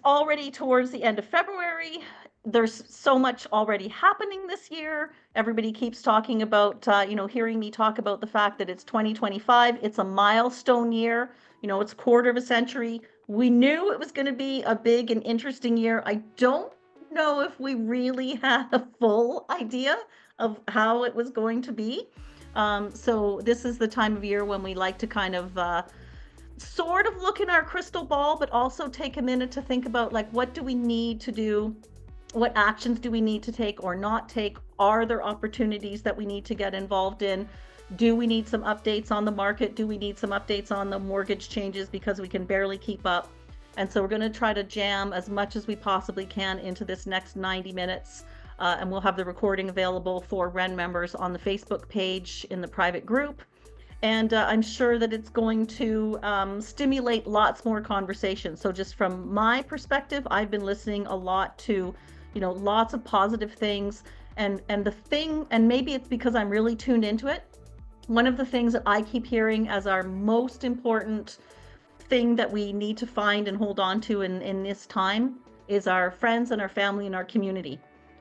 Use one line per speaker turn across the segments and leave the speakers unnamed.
already towards the end of February. There's so much already happening this year. Everybody keeps talking about, hearing me talk about the fact that it's 2025. It's a milestone year. It's a quarter of a century. We knew it was going to be a big and interesting year. I don't know if we really had a full idea of how it was going to be. So this is the time of year when we like to kind of sort of look in our crystal ball, but also take a minute to think about, like, what do we need to do? What actions do we need to take or not take? Are there opportunities that we need to get involved in? Do we need some updates on the market? Do we need some updates on the mortgage changes because we can barely keep up? And so we're going to try to jam as much as we possibly can into this next 90 minutes. And we'll have the recording available for WREN members on the Facebook page in the private group. And I'm sure that it's going to stimulate lots more conversation. So just from my perspective, I've been listening a lot to, lots of positive things. And the thing, and maybe it's because I'm really tuned into it, one of the things that I keep hearing as our most important thing that we need to find and hold on to in this time is our friends and our family and our community.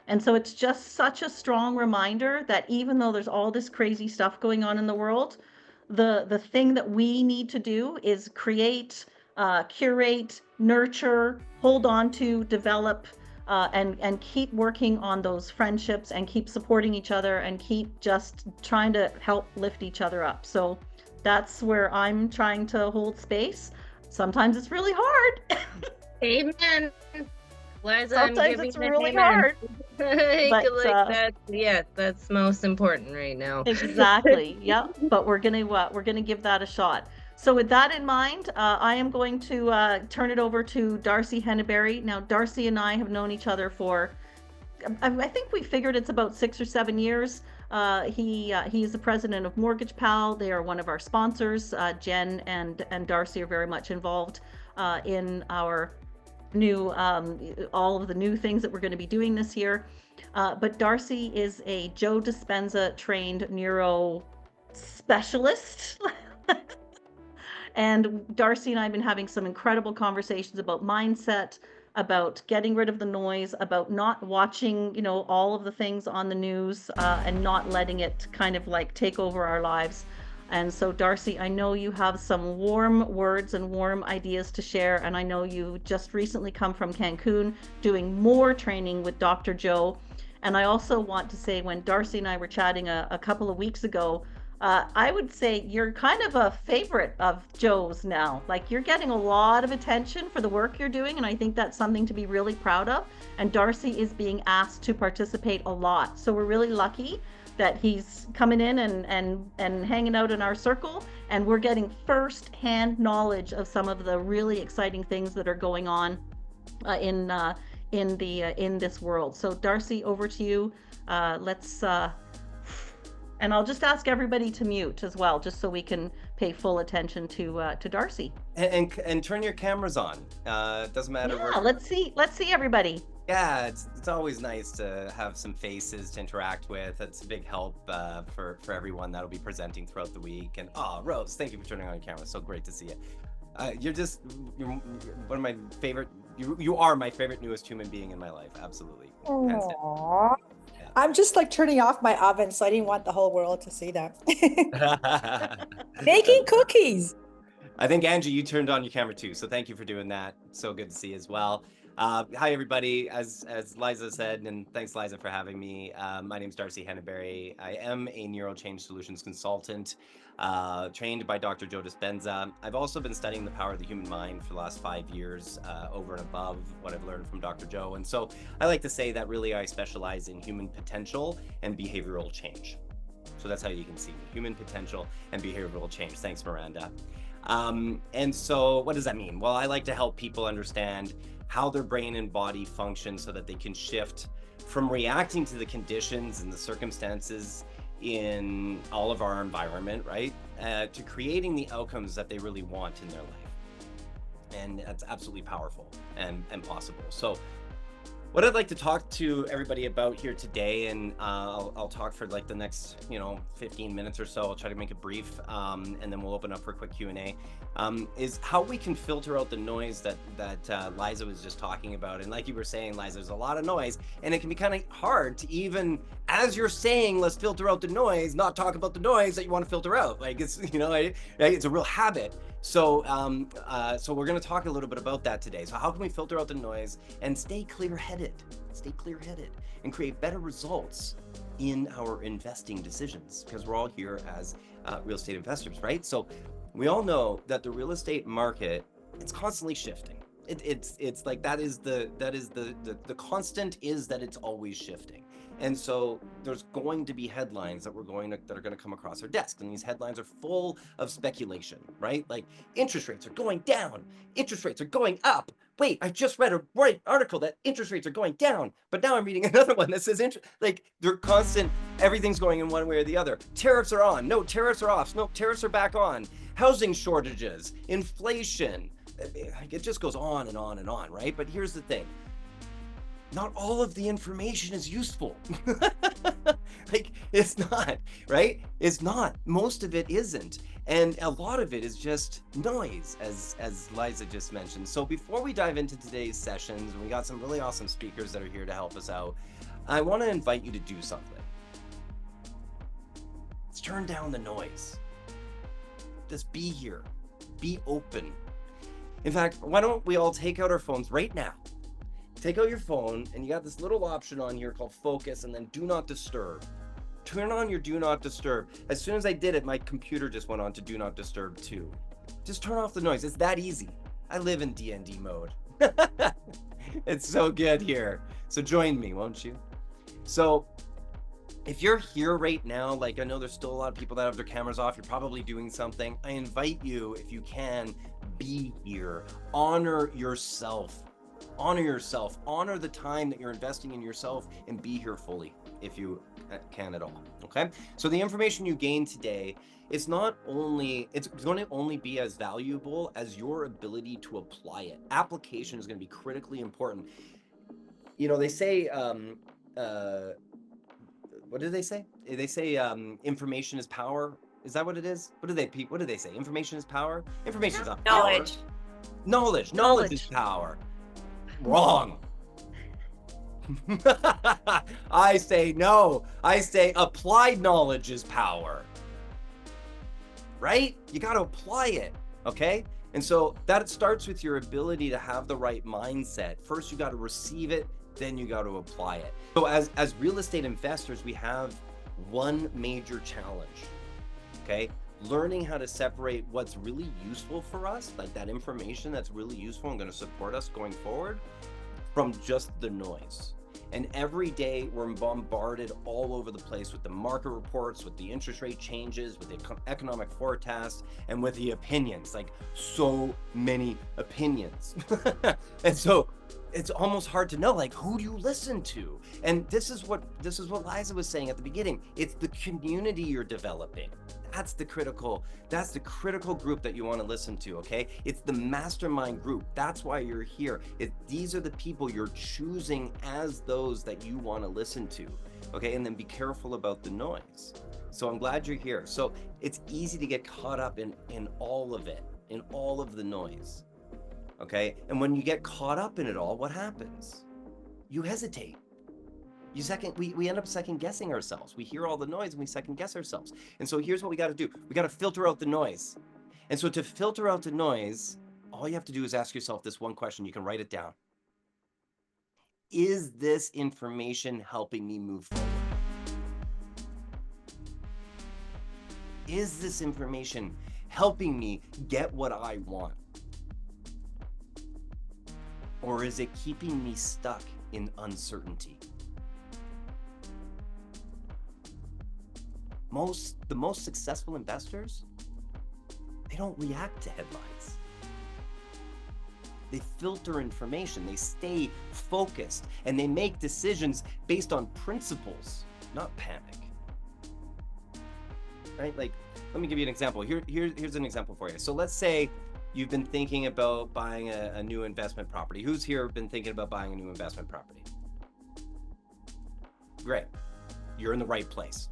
And so it's just such a strong reminder that even though there's all this crazy stuff going on in the world, the thing that we need to do is create, curate, nurture, hold on to, develop, and keep working on those friendships and keep supporting each other and keep just trying to help lift each other up. So that's where I'm trying to hold space. Sometimes it's really hard.
Amen. Liza,
sometimes it's really hard.
But, that's most important right now.
Exactly. Yeah. But we're gonna give that a shot. So with that in mind, I am going to turn it over to Darcy Henneberry. Now, Darcy and I have known each other for, I think we figured it's about 6 or 7 years. He is the president of Mortgage Pal. They are one of our sponsors. Jen and Darcy are very much involved in our new all of the new things that we're going to be doing this year. But Darcy is a Joe Dispenza trained neuro specialist. And Darcy and I have been having some incredible conversations about mindset, about getting rid of the noise, about not watching, all of the things on the news and not letting it kind of like take over our lives. And so, Darcy, I know you have some warm words and warm ideas to share. And I know you just recently come from Cancun doing more training with Dr. Joe. And I also want to say, when Darcy and I were chatting a couple of weeks ago, I would say you're kind of a favorite of Joe's now. Like, you're getting a lot of attention for the work you're doing. And I think that's something to be really proud of. And Darcy is being asked to participate a lot. So we're really lucky that he's coming in and hanging out in our circle, and we're getting first-hand knowledge of some of the really exciting things that are going on in this world. So Darcy, over to you. And I'll just ask everybody to mute as well, just so we can pay full attention to Darcy.
And turn your cameras on. It doesn't matter.
Yeah, let's see everybody.
Yeah, it's always nice to have some faces to interact with. It's a big help for everyone that'll be presenting throughout the week. And Rose, thank you for turning on your camera. So great to see you. You're one of my favorite. You are my favorite newest human being in my life. Absolutely.
Aww. Yeah. I'm just like turning off my oven, so I didn't want the whole world to see that. Baking cookies.
I think, Angie, you turned on your camera too. So thank you for doing that. So good to see you as well. Hi, everybody. As Liza said, and thanks, Liza, for having me. My name is Darcy Henneberry. I am a NeuroChange Solutions consultant, trained by Dr. Joe Dispenza. I've also been studying the power of the human mind for the last 5 years, over and above what I've learned from Dr. Joe. And so I like to say that really I specialize in human potential and behavioral change. So that's how you can see me, human potential and behavioral change. Thanks, Miranda. And so what does that mean? Well, I like to help people understand how their brain and body function so that they can shift from reacting to the conditions and the circumstances in all of our environment, right, to creating the outcomes that they really want in their life. And that's absolutely powerful and possible. So What I'd like to talk to everybody about here today, and I'll talk for like the next 15 minutes or so. I'll try to make it brief, and then we'll open up for a quick Q&A. Is how we can filter out the noise that Liza was just talking about. And like you were saying, Liza, there's a lot of noise, and it can be kind of hard to even, as you're saying, let's filter out the noise, not talk about the noise that you want to filter out. Like it's right? It's a real habit. So so we're going to talk a little bit about that today. So how can we filter out the noise and stay clear-headed and create better results in our investing decisions? Because we're all here as real estate investors, right? So we all know that the real estate market, it's constantly shifting. It's like that is the constant is that it's always shifting. And so there's going to be headlines that are going to come across our desk, and these headlines are full of speculation, right? Like interest rates are going down, interest rates are going up. Wait, I just read a article that interest rates are going down, but now I'm reading another one that says like they're constant. Everything's going in one way or the other. Tariffs are on. No, tariffs are off. No, tariffs are back on. Housing shortages, inflation. It just goes on and on and on, right? But here's the thing. Not all of the information is useful. Like it's not, right? It's not. Most of it isn't. And a lot of it is just noise, as Liza just mentioned. So before we dive into today's sessions, we got some really awesome speakers that are here to help us out. I want to invite you to do something. Let's turn down the noise. Just be here. Be open. In fact, why don't we all take out our phones right now? Take out your phone, and you got this little option on here called focus, and then do not disturb. Turn on your do not disturb. As soon as I did it, my computer just went on to do not disturb too. Just turn off the noise. It's that easy. I live in D&D mode. It's so good here. So join me, won't you? So if you're here right now, like I know there's still a lot of people that have their cameras off, you're probably doing something. I invite you, if you can, be here. Honor yourself. Honor yourself. Honor the time that you're investing in yourself, and be here fully if you can at all. Okay. So the information you gain today, it's going to only be as valuable as your ability to apply it. Application is going to be critically important. They say, what did they say? They say information is power. Is that what it is? What do they say? Information is power? Information is not power. Knowledge is power. Wrong. I say no. I say applied knowledge is power. Right? You got to apply it. Okay? And so that starts with your ability to have the right mindset. First, you got to receive it, then you got to apply it. So as real estate investors, we have one major challenge. Okay? Learning how to separate what's really useful for us, like that information that's really useful and going to support us going forward, from just the noise. And every day we're bombarded all over the place with the market reports, with the interest rate changes, with the economic forecasts, and with the opinions, like so many opinions. And so it's almost hard to know, like, who do you listen to? And this is what Liza was saying at the beginning. It's the community you're developing. That's the critical group that you want to listen to, okay? It's the mastermind group. That's why you're here. These are the people you're choosing as those that you want to listen to, okay? And then be careful about the noise. So I'm glad you're here. So it's easy to get caught up in all of it, in all of the noise, okay? And when you get caught up in it all, what happens? You hesitate. We end up second guessing ourselves. We hear all the noise and we second guess ourselves. And so here's what we got to do. We got to filter out the noise. And so to filter out the noise, all you have to do is ask yourself this one question. You can write it down. Is this information helping me move forward? Is this information helping me get what I want? Or is it keeping me stuck in uncertainty? The most successful investors, they don't react to headlines. They filter information, they stay focused, and they make decisions based on principles, not panic. Right? Like, let me give you an example. Here's an example for you. So let's say you've been thinking about buying a new investment property. Who's here been thinking about buying a new investment property? great. You're in the right place.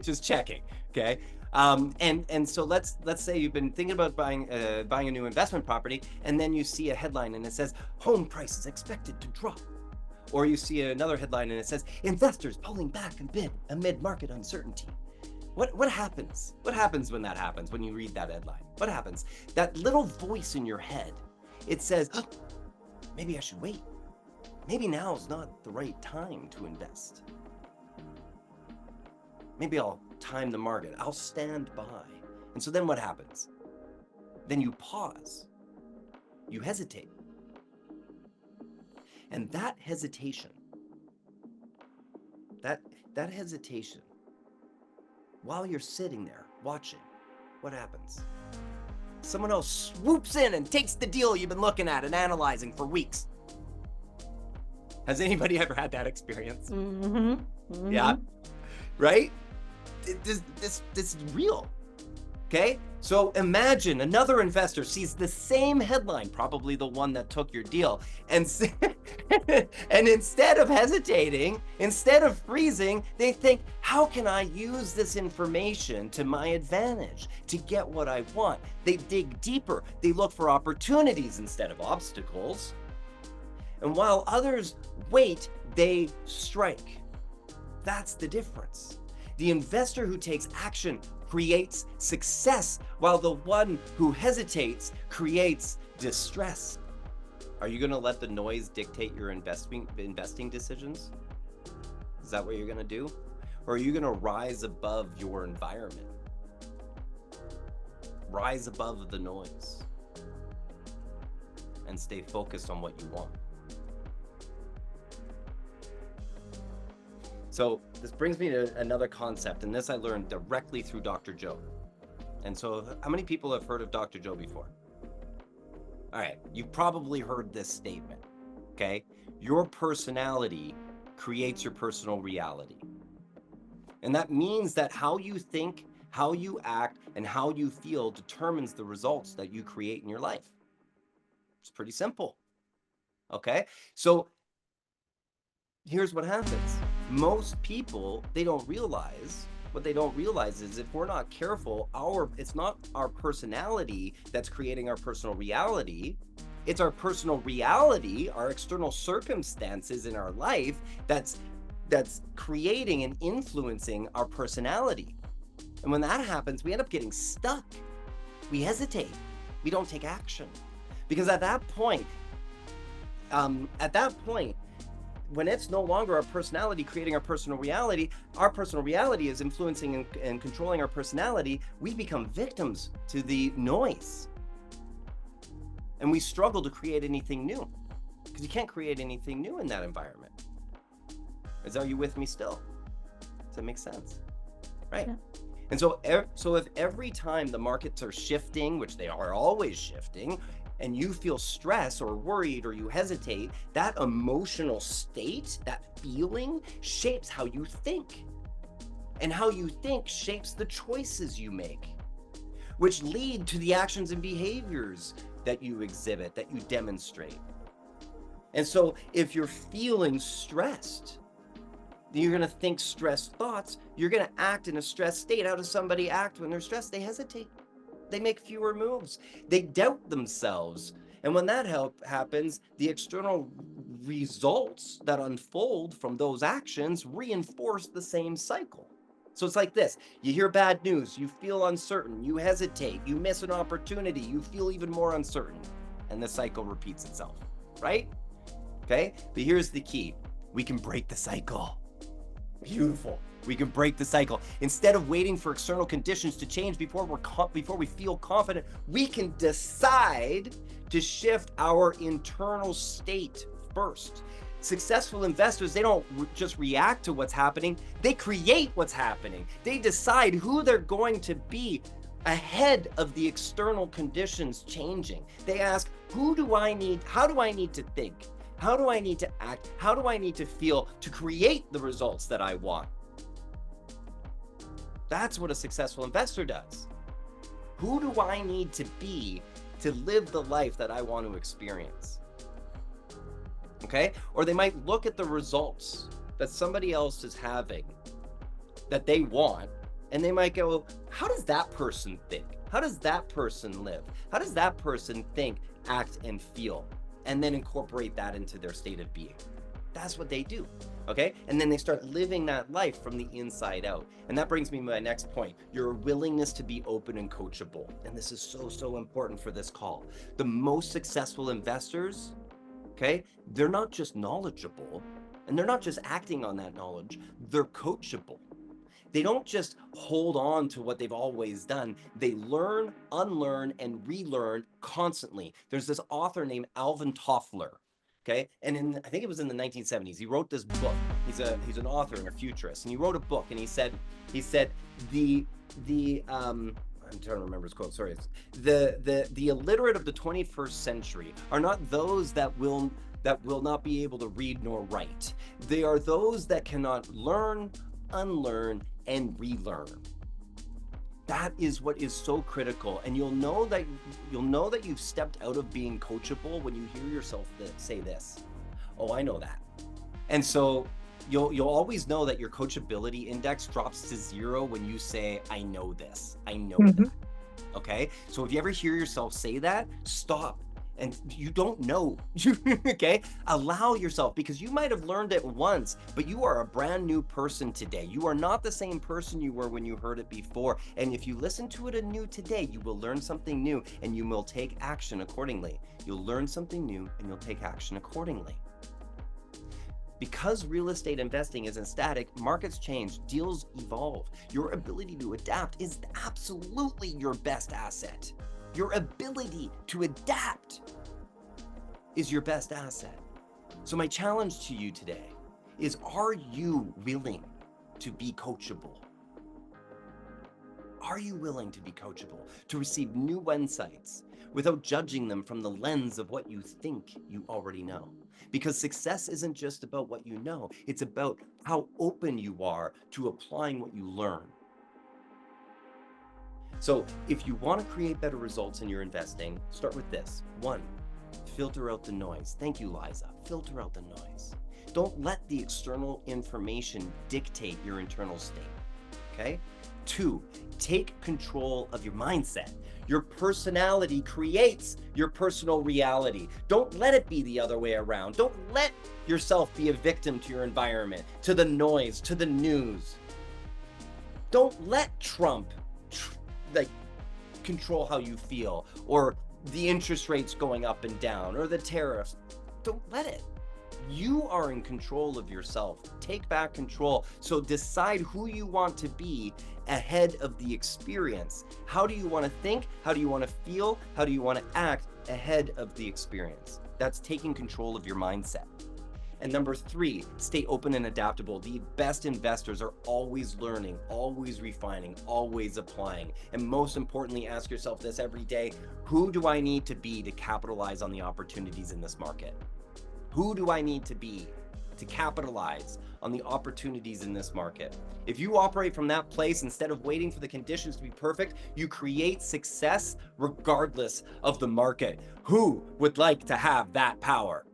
Just checking, okay? And so let's say you've been thinking about buying a new investment property, and then you see a headline and it says home prices expected to drop, or you see another headline and it says investors pulling back a bit amid market uncertainty. What happens? What happens when that happens? When you read that headline, what happens? That little voice in your head, it says, oh, maybe I should wait. Maybe now is not the right time to invest. Maybe I'll time the market. I'll stand by. And so then what happens? Then you pause. You hesitate. And that hesitation, that hesitation, while you're sitting there watching, what happens? Someone else swoops in and takes the deal you've been looking at and analyzing for weeks. Has anybody ever had that experience?
Mm-hmm. Mm-hmm.
Yeah, right? This is real, okay? So imagine another investor sees the same headline, probably the one that took your deal, and and instead of hesitating, instead of freezing, they think, how can I use this information to my advantage to get what I want? They dig deeper. They look for opportunities instead of obstacles. And while others wait, they strike. That's the difference. The investor who takes action creates success, while the one who hesitates creates distress. Are you going to let the noise dictate your investing decisions? Is that what you're going to do? Or are you going to rise above your environment? Rise above the noise and stay focused on what you want. So this brings me to another concept, and this I learned directly through Dr. Joe. And so how many people have heard of Dr. Joe before? All right, you've probably heard this statement, okay? Your personality creates your personal reality. And that means that how you think, how you act, and how you feel determines the results that you create in your life. It's pretty simple, okay? So here's what happens. Most people, they don't realize, what they don't realize is if we're not careful, it's not our personality that's creating our personal reality. It's our personal reality, our external circumstances in our life that's creating and influencing our personality. And when that happens, we end up getting stuck. We hesitate. We don't take action. Because at that point, when it's no longer our personality creating our personal reality is influencing and controlling our personality, we become victims to the noise. And we struggle to create anything new because you can't create anything new in that environment. Are you with me still? Does that make sense? Right. Yeah. And so if every time the markets are shifting, which they are always shifting, and you feel stress or worried or you hesitate, that emotional state, that feeling shapes how you think. And how you think shapes the choices you make, which lead to the actions and behaviors that you exhibit, that you demonstrate. And so if you're feeling stressed, you're going to think stressed thoughts, you're going to act in a stressed state. How does somebody act when they're stressed? They hesitate. They make fewer moves. They doubt themselves. And when that happens, the external results that unfold from those actions reinforce the same cycle. So it's like this. You hear bad news, you feel uncertain, you hesitate, you miss an opportunity, you feel even more uncertain. And the cycle repeats itself, right? Okay, but here's the key. We can break the cycle. Beautiful. We can break the cycle. Instead of waiting for external conditions to change before we feel confident, we can decide to shift our internal state first. Successful investors, they don't just react to what's happening, they create what's happening. They decide who they're going to be ahead of the external conditions changing. They ask, how do I need to think? How do I need to act? How do I need to feel to create the results that I want? That's what a successful investor does. Who do I need to be to live the life that I want to experience? Okay? Or they might look at the results that somebody else is having that they want, and they might go, how does that person think? How does that person live? How does that person think, act, and feel? And then incorporate that into their state of being. That's what they do, okay? And then they start living that life from the inside out. And that brings me to my next point, your willingness to be open and coachable. And this is so important for this call. The most successful investors, okay, they're not just knowledgeable, and they're not just acting on that knowledge, they're coachable. They don't just hold on to what they've always done. They learn, unlearn, and relearn constantly. There's this author named Alvin Toffler, okay? And I think it was in the 1970s, he wrote this book. He's an author and a futurist, and he wrote a book, and he said I'm trying to remember his quote, sorry. The illiterate of the 21st century are not those that will not be able to read nor write. They are those that cannot learn, unlearn, and relearn. That is what is so critical, and you'll know that you've stepped out of being coachable when you hear yourself say this. Oh, I know that. And so you'll always know that your coachability index drops to 0 when you say, I know this, I know that. Okay, so if you ever hear yourself say that, stop. And you don't know, okay? Allow yourself, because you might have learned it once, but you are a brand new person today. You are not the same person you were when you heard it before. And if you listen to it anew today, you will learn something new, and you will take action accordingly. You'll learn something new, and you'll take action accordingly. Because real estate investing isn't static, markets change, deals evolve. Your ability to adapt is absolutely your best asset. Your ability to adapt is your best asset. So my challenge to you today is, are you willing to be coachable? Are you willing to be coachable, to receive new insights without judging them from the lens of what you think you already know? Because success isn't just about what you know, it's about how open you are to applying what you learn. So if you want to create better results in your investing, start with this. 1, filter out the noise. Thank you, Liza. Filter out the noise. Don't let the external information dictate your internal state, okay? 2, take control of your mindset. Your personality creates your personal reality. Don't let it be the other way around. Don't let yourself be a victim to your environment, to the noise, to the news. Don't let Trump control how you feel, or the interest rates going up and down, or the tariffs. Don't let it. You are in control of yourself. Take back control. So decide who you want to be ahead of the experience. How do you want to think? How do you want to feel? How do you want to act ahead of the experience? That's taking control of your mindset. And number 3, stay open and adaptable. The best investors are always learning, always refining, always applying. And most importantly, ask yourself this every day: who do I need to be to capitalize on the opportunities in this market? Who do I need to be to capitalize on the opportunities in this market? If you operate from that place, instead of waiting for the conditions to be perfect, you create success regardless of the market. Who would like to have that power?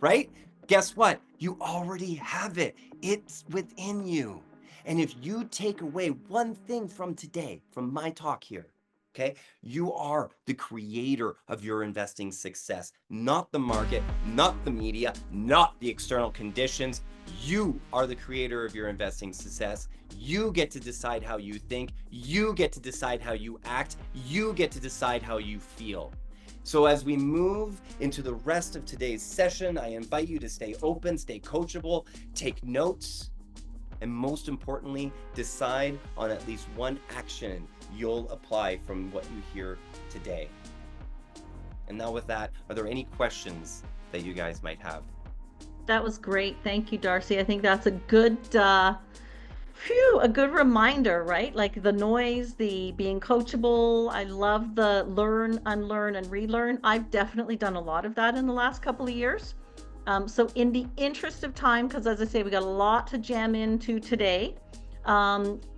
Right? Guess what? You already have it. It's within you. And if you take away one thing from today, from my talk here, okay, you are the creator of your investing success, not the market, not the media, not the external conditions. You are the creator of your investing success. You get to decide how you think. You get to decide how you act. You get to decide how you feel. So as we move into the rest of today's session, I invite you to stay open, stay coachable, take notes, and most importantly, decide on at least one action you'll apply from what you hear today. And now with that, are there any questions that you guys might have?
That was great. Thank you, Darcy. I think that's a good reminder, right? Like the noise, the being coachable. I love the learn, unlearn, and relearn. I've definitely done a lot of that in the last couple of years. So in the interest of time, because as I say, we got a lot to jam into today,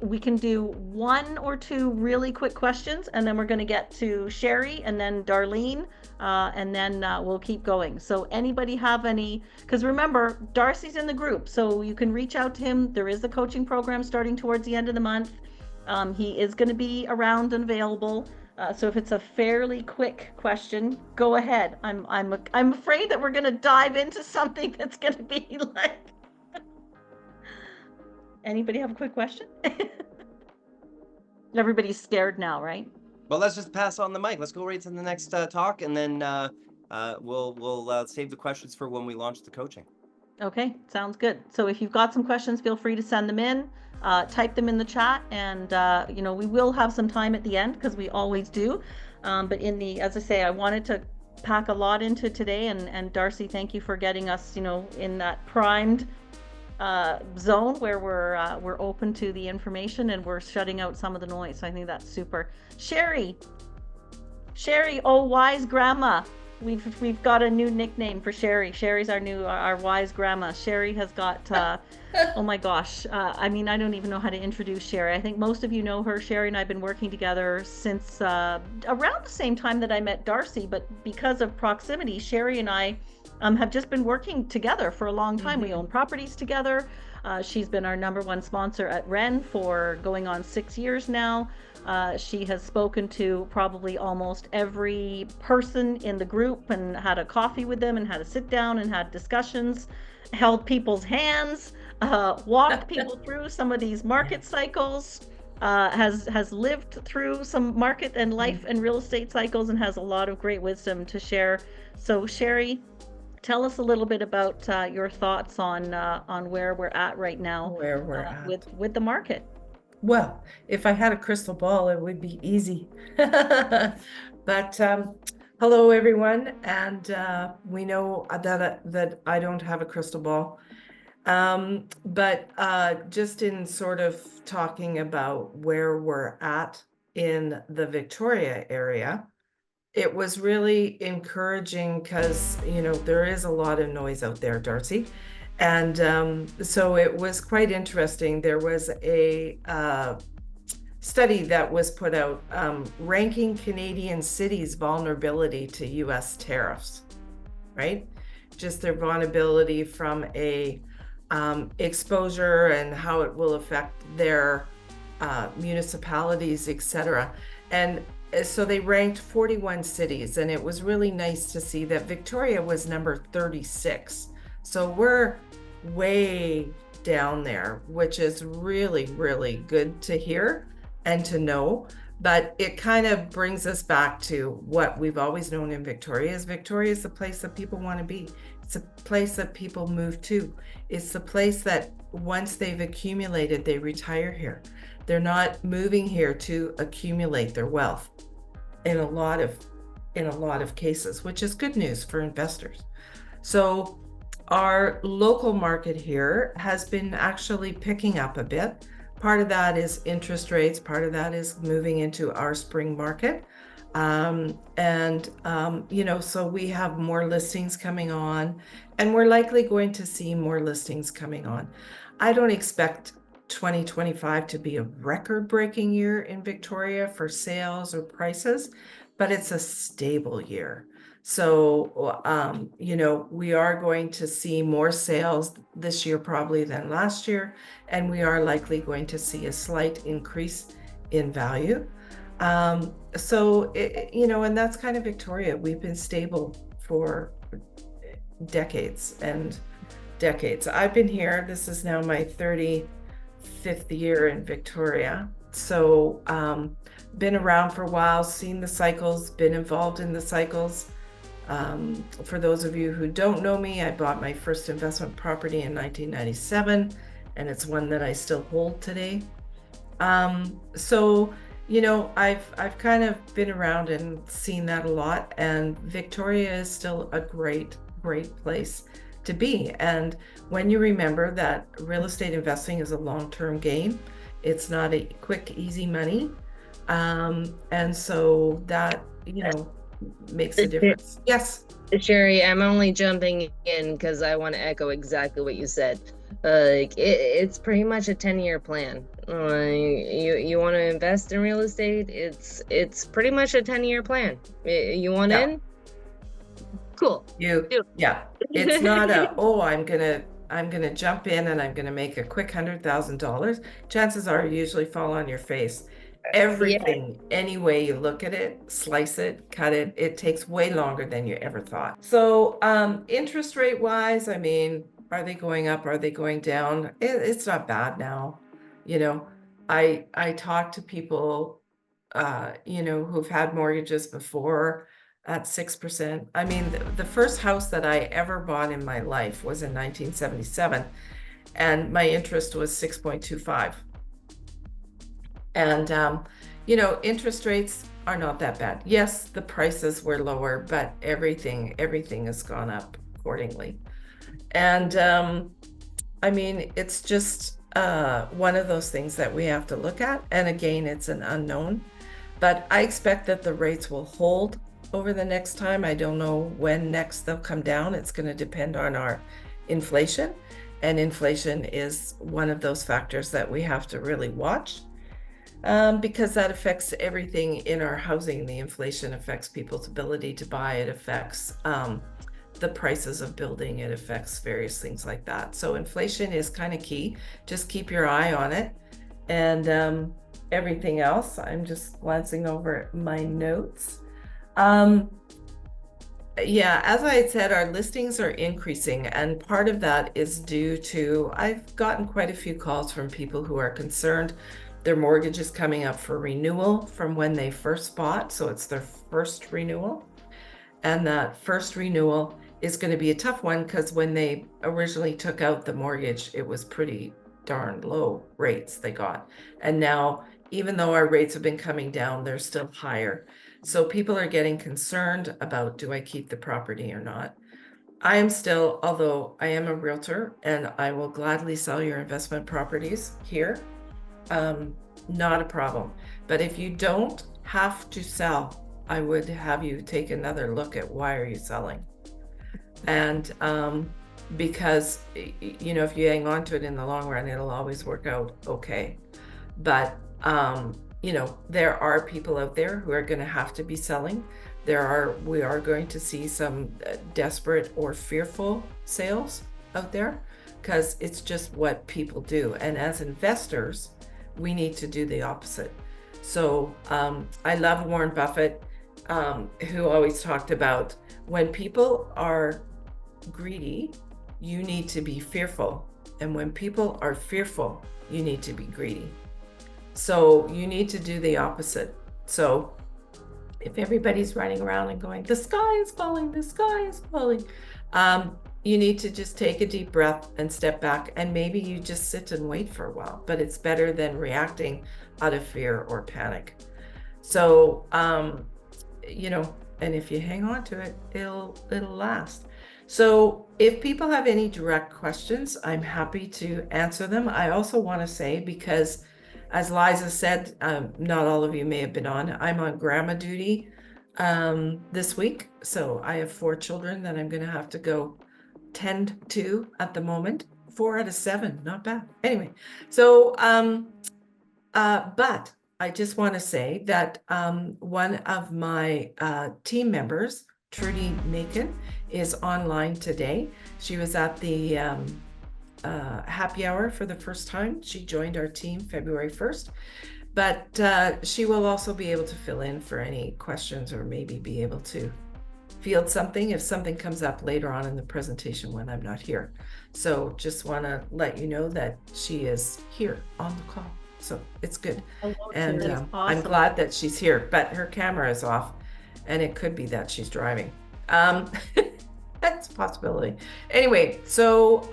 we can do 1 or 2 really quick questions, and then we're going to get to Cheri and then Darlene and then we'll keep going. So anybody have any, because remember, Darcy's in the group, so you can reach out to him. There is a coaching program starting towards the end of the month. He is going to be around and available. So if it's a fairly quick question, go ahead. I'm afraid that we're going to dive into something that's going to be like. Anybody have a quick question? Everybody's scared now, right?
Well, let's just pass on the mic. Let's go right to the next talk, and then we'll save the questions for when we launch the coaching.
Okay, sounds good. So if you've got some questions, feel free to send them in, type them in the chat, and we will have some time at the end because we always do. But as I say, I wanted to pack a lot into today, and Darcy, thank you for getting us, in that primed zone where we're open to the information and we're shutting out some of the noise. So I think that's super. Cheri, oh wise grandma. We've got a new nickname for Cheri. Cheri's our wise grandma. Cheri has got oh my gosh. I don't even know how to introduce Cheri. I think most of you know her. Cheri and I have been working together since around the same time that I met Darcy, but because of proximity, Cheri and I have just been working together for a long time. We own properties together. She's been our #1 sponsor at WREN for going on 6 years now. She has spoken to probably almost every person in the group and had a coffee with them and had a sit down and had discussions, held people's hands, walked people through some of these market cycles, has lived through some market and life and real estate cycles, and has a lot of great wisdom to share. So Cheri, tell us a little bit about your thoughts on where we're at right now, with the market.
Well, if I had a crystal ball, it would be easy. But hello, everyone, and we know that I don't have a crystal ball. But just in sort of talking about where we're at in the Victoria area, it was really encouraging because, there is a lot of noise out there, Darcy. And so it was quite interesting. There was a study that was put out ranking Canadian cities' vulnerability to US tariffs, right? Just their vulnerability from a exposure and how it will affect their municipalities, etc. And so they ranked 41 cities, and it was really nice to see that Victoria was number 36. So we're way down there, which is really, really good to hear and to know. But it kind of brings us back to what we've always known in Victoria is the place that people want to be. It's a place that people move to. It's the place that once they've accumulated, they retire here. They're not moving here to accumulate their wealth in a lot of cases, which is good news for investors. So our local market here has been actually picking up a bit. Part of that is interest rates, part of that is moving into our spring market. So we have more listings coming on, and we're likely going to see more listings coming on. I don't expect 2025 to be a record-breaking year in Victoria for sales or prices, but it's a stable year. So, we are going to see more sales this year probably than last year, and we are likely going to see a slight increase in value. And that's kind of Victoria. We've been stable for decades and decades. I've been here. This is now my 35th year in Victoria. So, been around for a while, seen the cycles, been involved in the cycles. For those of you who don't know me, I bought my first investment property in 1997, and it's one that I still hold today. I've kind of been around and seen that a lot, and Victoria is still a great place to be. And when you remember that real estate investing is a long-term game, it's not a quick, easy money. And so that, makes a difference. Yes.
Cheri, I'm only jumping in because I want to echo exactly what you said. It's pretty much a 10-year plan. You want to invest in real estate, it's pretty much a 10-year plan. You want in, Cool.
Yeah, it's not a, oh, I'm gonna jump in and I'm gonna make a quick $100,000. Chances are you usually fall on your face. Everything, any way you look at it, slice it, cut it, it takes way longer than you ever thought. So interest rate wise, I mean, are they going up? Are they going down? It's not bad now. You know, I talk to people, you know, who've had mortgages before at 6%. I mean, the first house that I ever bought in my life was in 1977, and my interest was 6.25. And, you know, interest rates are not that bad. Yes, the prices were lower, but everything has gone up accordingly. And I mean, it's just one of those things that we have to look at. And again, it's an unknown, but I expect that the rates will hold over the next time. I don't know when next they'll come down. It's going to depend on our inflation. And inflation is one of those factors that we have to really watch. Because that affects everything in our housing. The inflation affects people's ability to buy. It affects the prices of building. It affects various things like that. So inflation is kind of key. Just keep your eye on it. And everything else, I'm just glancing over my notes. Yeah, as I had said, our listings are increasing, and part of that is due to, I've gotten quite a few calls from people who are concerned their mortgage is coming up for renewal from when they first bought. So it's their first renewal. And that first renewal is going to be a tough one because when they originally took out the mortgage, it was pretty darn low rates they got. And now, even though our rates have been coming down, they're still higher. So people are getting concerned about, do I keep the property or not? I am still, although I am a realtor and I will gladly sell your investment properties here. Not a problem. But if you don't have to sell, I would have you take another look at why are you selling. And because, you know, if you hang on to it in the long run, it'll always work out okay. But, you know, there are people out there who are going to have to be selling. We are going to see some desperate or fearful sales out there because it's just what people do. And as investors, we need to do the opposite. So I love Warren Buffett, who always talked about when people are greedy, you need to be fearful. And when people are fearful, you need to be greedy. So you need to do the opposite. So if everybody's running around and going, the sky is falling, the sky is falling, you need to just take a deep breath and step back, and maybe you just sit and wait for a while, but it's better than reacting out of fear or panic. So, you know, and if you hang on to it, it'll last. So if people have any direct questions, I'm happy to answer them. I also want to say, because as Liza said, not all of you may have been on, I'm on grandma duty this week. So I have 4 children that I'm going to have to go tend to at the moment. 4 out of 7, not bad. Anyway, so but I just want to say that one of my team members, Trudy Macon, is online today. She was at the happy hour for the first time. She joined our team February 1st, but she will also be able to fill in for any questions or maybe be able to field something if something comes up later on in the presentation when I'm not here. So just want to let you know that she is here on the call. So it's good. And
awesome.
I'm glad that she's here, but her camera is off and it could be that she's driving. That's a possibility. Anyway, so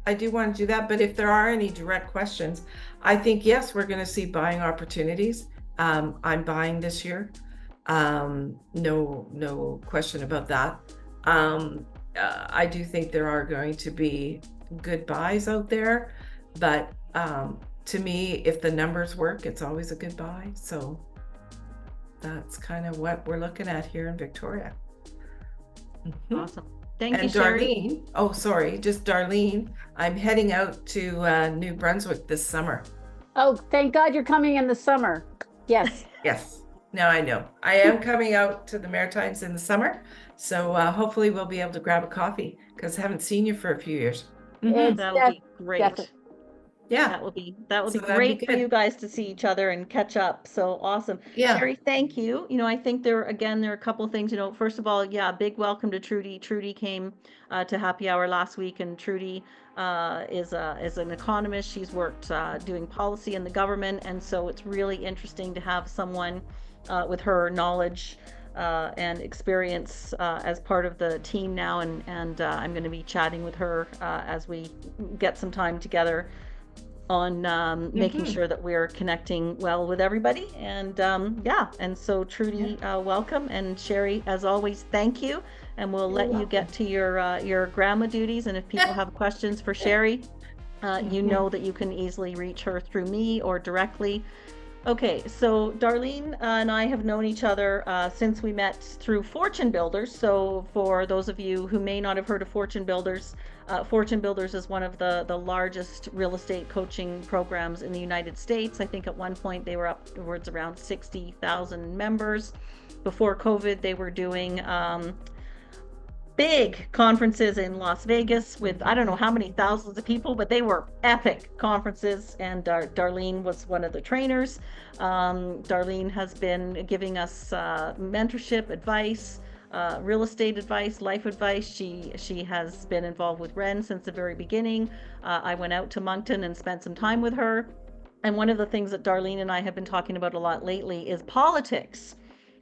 I do want to do that, but if there are any direct questions, I think, yes, we're going to see buying opportunities. I'm buying this year. No question about that. I do think there are going to be good buys out there, but to me, if the numbers work, it's always a good buy. So that's kind of what we're looking at here in Victoria.
Awesome. Thank you,
And
Cheri.
Darlene, oh, sorry, just Darlene, I'm heading out to New Brunswick this summer.
Oh, thank God you're coming in the summer. Yes.
Yes. Now I know. I am coming out to the Maritimes in the summer, so hopefully we'll be able to grab a coffee because I haven't seen you for a few years. Mhm.
That will be great.
definitely.
Yeah,
That will be
so that'd be
great for you
good.
guys to see each other and catch up. So awesome.
Yeah.
Cheri, thank you. I think there are a couple of things, first of all, yeah, big welcome to Trudy. Trudy came to Happy Hour last week, and Trudy is an economist. She's worked doing policy in the government, and so it's really interesting to have someone with her knowledge and experience as part of the team now, and I'm going to be chatting with her as we get some time together on making
Mhm.
sure that we're connecting well with everybody. And yeah, and so Trudy, welcome, and Cheri, as always, thank you. And we'll let you get to your grandma duties. And if people have questions for Cheri, you know that you can easily reach her through me or directly. Okay, so Darlene and I have known each other since we met through Fortune Builders. So for those of you who may not have heard of Fortune Builders is one of the largest real estate coaching programs in the United States. I think at one point they were upwards around 60,000 members. Before COVID, they were doing big conferences in Las Vegas with I don't know how many thousands of people, but they were epic conferences. And Darlene was one of the trainers. Darlene has been giving us mentorship, advice, real estate advice, life advice. She has been involved with WREN since the very beginning. I went out to Moncton and spent some time with her. And one of the things that Darlene and I have been talking about a lot lately is politics.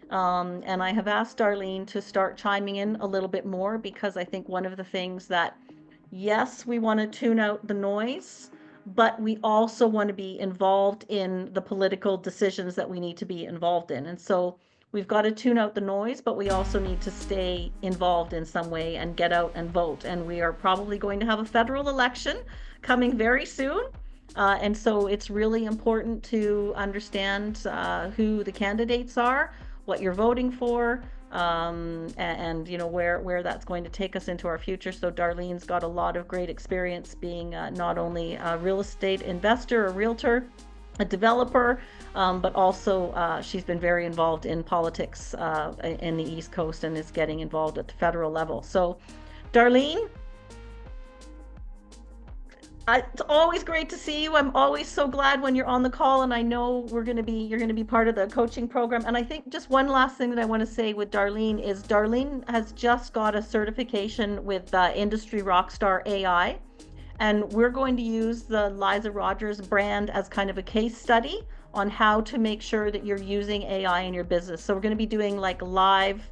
And I have asked Darlene to start chiming in a little bit more, because I think one of the things that, yes, we want to tune out the noise, but we also want to be involved in the political decisions that we need to be involved in. And so we've got to tune out the noise, but we also need to stay involved in some way and get out and vote. And we are probably going to have a federal election coming very soon. And so it's really important to understand who the candidates are, what you're voting for, and where that's going to take us into our future. So Darlene's got a lot of great experience being not only a real estate investor, a realtor, a developer, but also she's been very involved in politics in the East Coast and is getting involved at the federal level. So Darlene, it's always great to see you. I'm always so glad when you're on the call, and I know you're going to be part of the coaching program. And I think just one last thing that I want to say with Darlene is Darlene has just got a certification with Industry Rockstar AI, and we're going to use the Liza Rogers brand as kind of a case study on how to make sure that you're using AI in your business. So we're going to be doing like live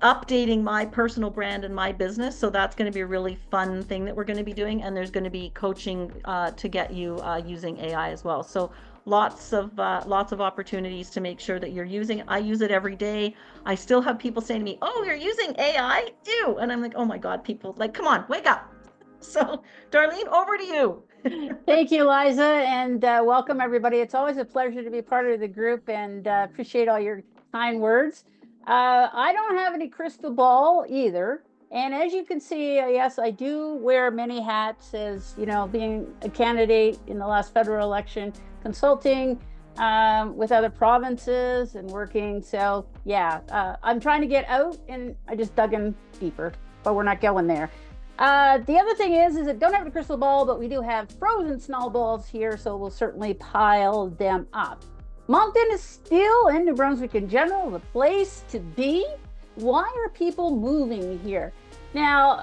updating my personal brand and my business. So that's going to be a really fun thing that we're going to be doing. And there's going to be coaching to get you using AI as well. So lots of opportunities to make sure that you're using it. I use it every day. I still have people saying to me, "Oh, you're using AI? Ew." And I'm like, "Oh my God, people, like, come on, wake up." So Darlene, over to you.
Thank you, Liza, and welcome everybody. It's always a pleasure to be part of the group, and appreciate all your kind words. I don't have any crystal ball either. And as you can see, yes, I do wear many hats, as being a candidate in the last federal election, consulting with other provinces and working. So yeah, I'm trying to get out, and I just dug in deeper, but we're not going there. The other thing is that don't have a crystal ball, but we do have frozen snowballs here, so we'll certainly pile them up. Moncton is still, and New Brunswick in general, the place to be. Why are people moving here? Now,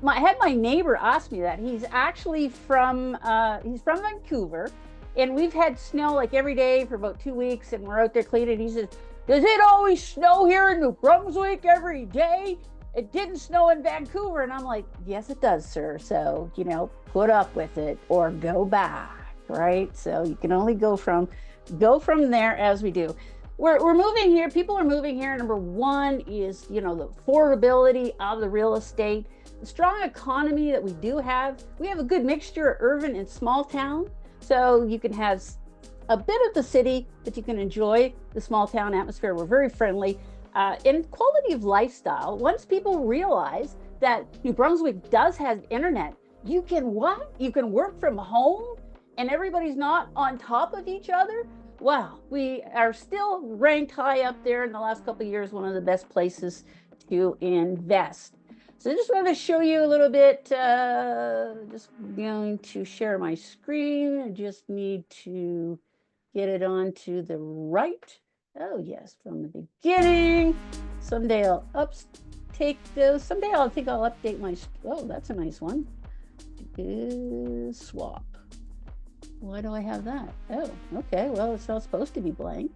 I had my neighbor ask me that. He's actually from Vancouver, and we've had snow like every day for about 2 weeks, and we're out there cleaning. He says, "Does it always snow here in New Brunswick every day? It didn't snow in Vancouver." And I'm like, "Yes, it does, sir. So, put up with it or go back," right? So you can only go from there as we do. We're moving here. People are moving here. Number one is, the affordability of the real estate, the strong economy that we do have. We have a good mixture of urban and small town. So you can have a bit of the city, but you can enjoy the small town atmosphere. We're very friendly. And quality of lifestyle, once people realize that New Brunswick does have internet, you can work from home and everybody's not on top of each other. wow, we are still ranked high up there in the last couple of years, one of the best places to invest. So I just want to show you a little bit, just going to share my screen. I just need to get it on to the right. Oh yes, from the beginning. Someday I'll take those. Someday I think I'll update my, oh, that's a nice one. Swap. Why do I have that? Oh, okay, well, it's not supposed to be blank.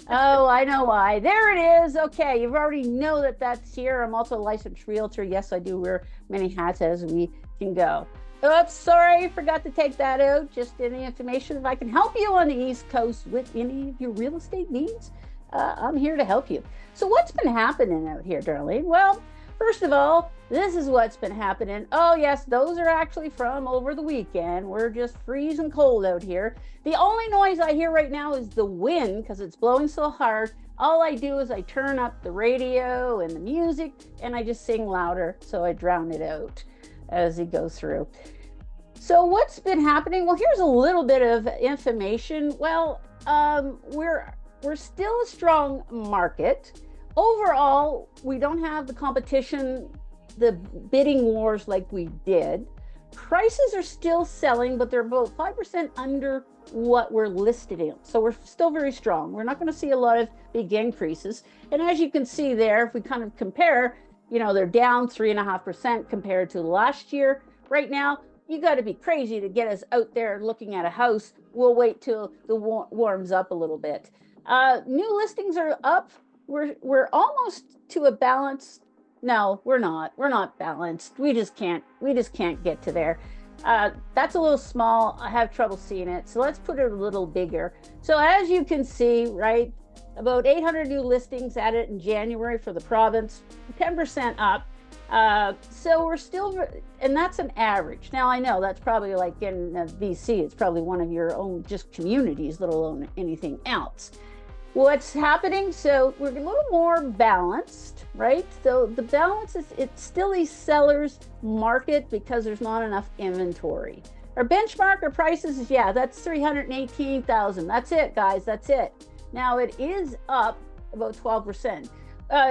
Oh, I know why. There it is. Okay, you already know that that's here. I'm also a licensed realtor. Yes, I do wear many hats as we can go. Oops, sorry, forgot to take that out. Just any information. If I can help you on the East Coast with any of your real estate needs, I'm here to help you. So what's been happening out here, Darlene? Well, first of all, this is what's been happening. Oh yes, those are actually from over the weekend. We're just freezing cold out here. The only noise I hear right now is the wind because it's blowing so hard. All I do is I turn up the radio and the music and I just sing louder so I drown it out as it goes through. So what's been happening? Well, here's a little bit of information. Well, we're still a strong market. Overall, we don't have the competition, the bidding wars like we did. Prices are still selling, but they're about 5% under what we're listed in. So we're still very strong. We're not going to see a lot of big increases. And as you can see there, if we kind of compare, you know, they're down 3.5% compared to last year. Right now, you got to be crazy to get us out there looking at a house. We'll wait till the warms up a little bit. New listings are up. We're almost to a balance. No, we're not. We're not balanced. We just can't get to there. That's a little small. I have trouble seeing it. So let's put it a little bigger. So as you can see, right, about 800 new listings added in January for the province, 10% up. So we're still, and that's an average. Now I know that's probably like in BC, it's probably one of your own just communities, let alone anything else. What's happening? So we're a little more balanced, right? So the balance is, it's still a seller's market because there's not enough inventory. Our benchmark, our prices is, yeah, that's 318,000. That's it, guys, that's it. Now it is up about 12%.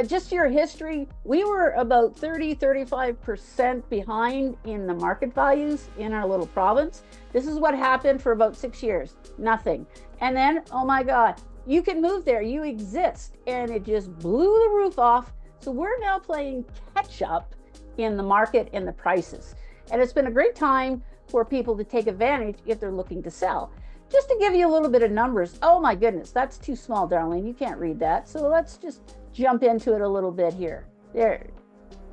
Just your history, we were about 35% behind in the market values in our little province. This is what happened for about 6 years, nothing. And then, oh my God, you can move there, you exist, and it just blew the roof off. So we're now playing catch up in the market and the prices. And it's been a great time for people to take advantage if they're looking to sell. Just to give you a little bit of numbers, oh my goodness, that's too small, Darlene, you can't read that. So let's just jump into it a little bit here. There,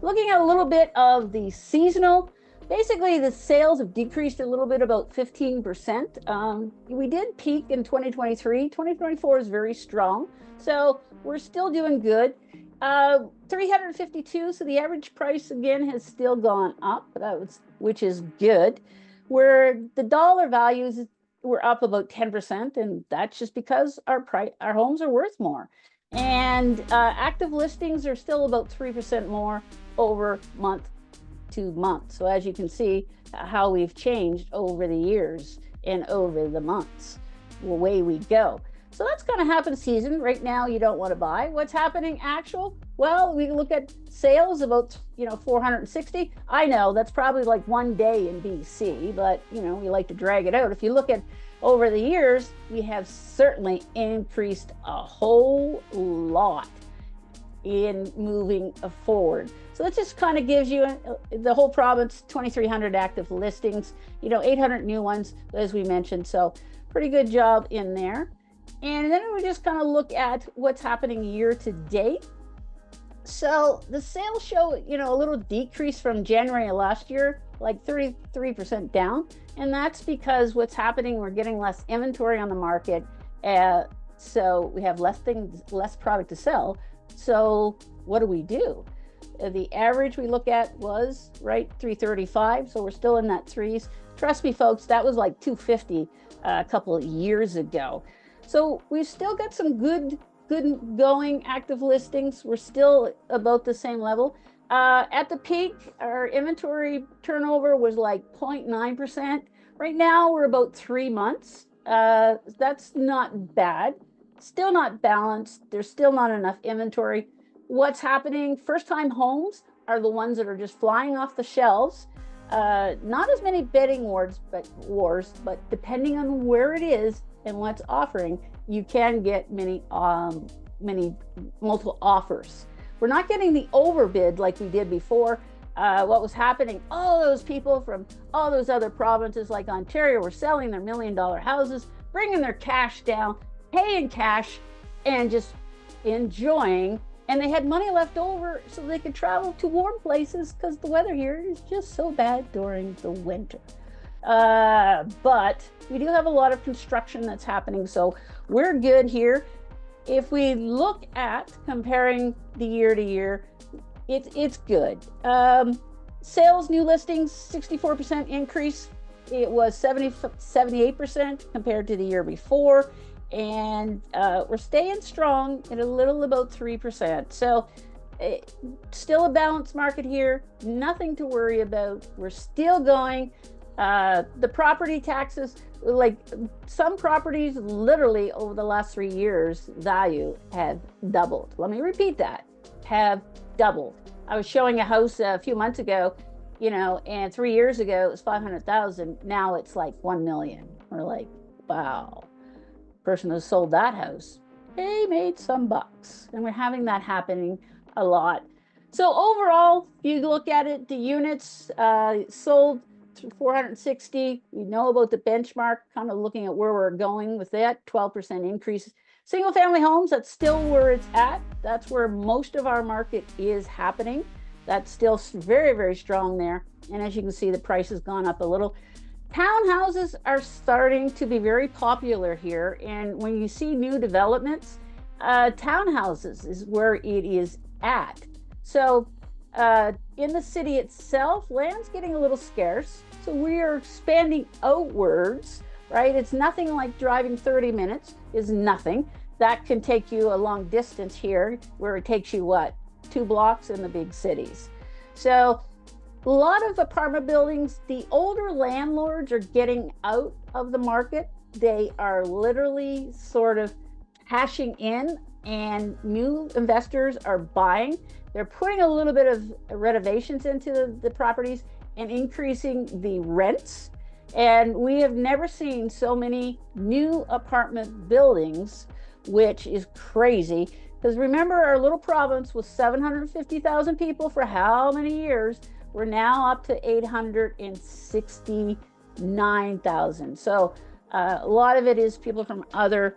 looking at a little bit of the seasonal, basically the sales have decreased a little bit, about 15%. We did peak in 2023. 2024 is very strong. So we're still doing good. 352, so the average price again has still gone up, which is good. Where the dollar values were up about 10%, and that's just because our homes are worth more. And active listings are still about 3% more over month to month. So as you can see how we've changed over the years and over the months, away we go. So that's going to happen season. Right now you don't want to buy. What's happening actual? Well, we look at sales about 460. I know that's probably like one day in BC, but we like to drag it out. If you look at over the years, we have certainly increased a whole lot in moving forward. So that just kind of gives you the whole province, 2,300 active listings, 800 new ones, as we mentioned. So pretty good job in there. And then we just kind of look at what's happening year to date. So the sales show, a little decrease from January of last year, like 33% down. And that's because what's happening, we're getting less inventory on the market. So we have less product to sell. So what do? The average we look at was, right, 335. So we're still in that threes. Trust me, folks, that was like 250 a couple of years ago. So we've still got some good going active listings. We're still about the same level. At the peak, our inventory turnover was like 0.9%. Right now, we're about 3 months. That's not bad. Still not balanced. There's still not enough inventory. What's happening? First-time homes are the ones that are just flying off the shelves. Not as many bidding wars, but depending on where it is and what's offering, you can get many multiple offers. We're not getting the overbid like we did before. What was happening? All those people from all those other provinces like Ontario were selling their $1 million houses, bringing their cash down, paying cash, and just enjoying. And they had money left over so they could travel to warm places because the weather here is just so bad during the winter. But we do have a lot of construction that's happening, so we're good here. If we look at comparing the year to year, it's good. Sales, new listings, 64% increase. It was 78% compared to the year before. And we're staying strong at a little about 3%. So still a balanced market here, nothing to worry about. We're still going. The property taxes, like some properties literally over the last 3 years, value have doubled. Let me repeat that, have doubled. I was showing a house a few months ago, you know, and 3 years ago it was 500,000. Now it's like 1 million. We're like, wow. Person who sold that house, they made some bucks, and we're having that happening a lot. So overall, if you look at it, the units sold 460. We know about the benchmark, kind of looking at where we're going with that 12% increase. Single family homes, that's still where it's at. That's where most of our market is happening. That's still very, very strong there. And as you can see, the price has gone up a little. Townhouses are starting to be very popular here. And when you see new developments, townhouses is where it is at. So in the city itself, land's getting a little scarce. So we are expanding outwards, right? It's nothing like driving 30 minutes is nothing. That can take you a long distance here, where it takes you, what, 2 blocks in the big cities. So a lot of apartment buildings, the older landlords are getting out of the market. They are literally sort of cashing in, and new investors are buying. They're putting a little bit of renovations into the properties and increasing the rents. And we have never seen so many new apartment buildings, which is crazy. Because remember, our little province was 750,000 people for how many years? We're now up to 869,000. So a lot of it is people from other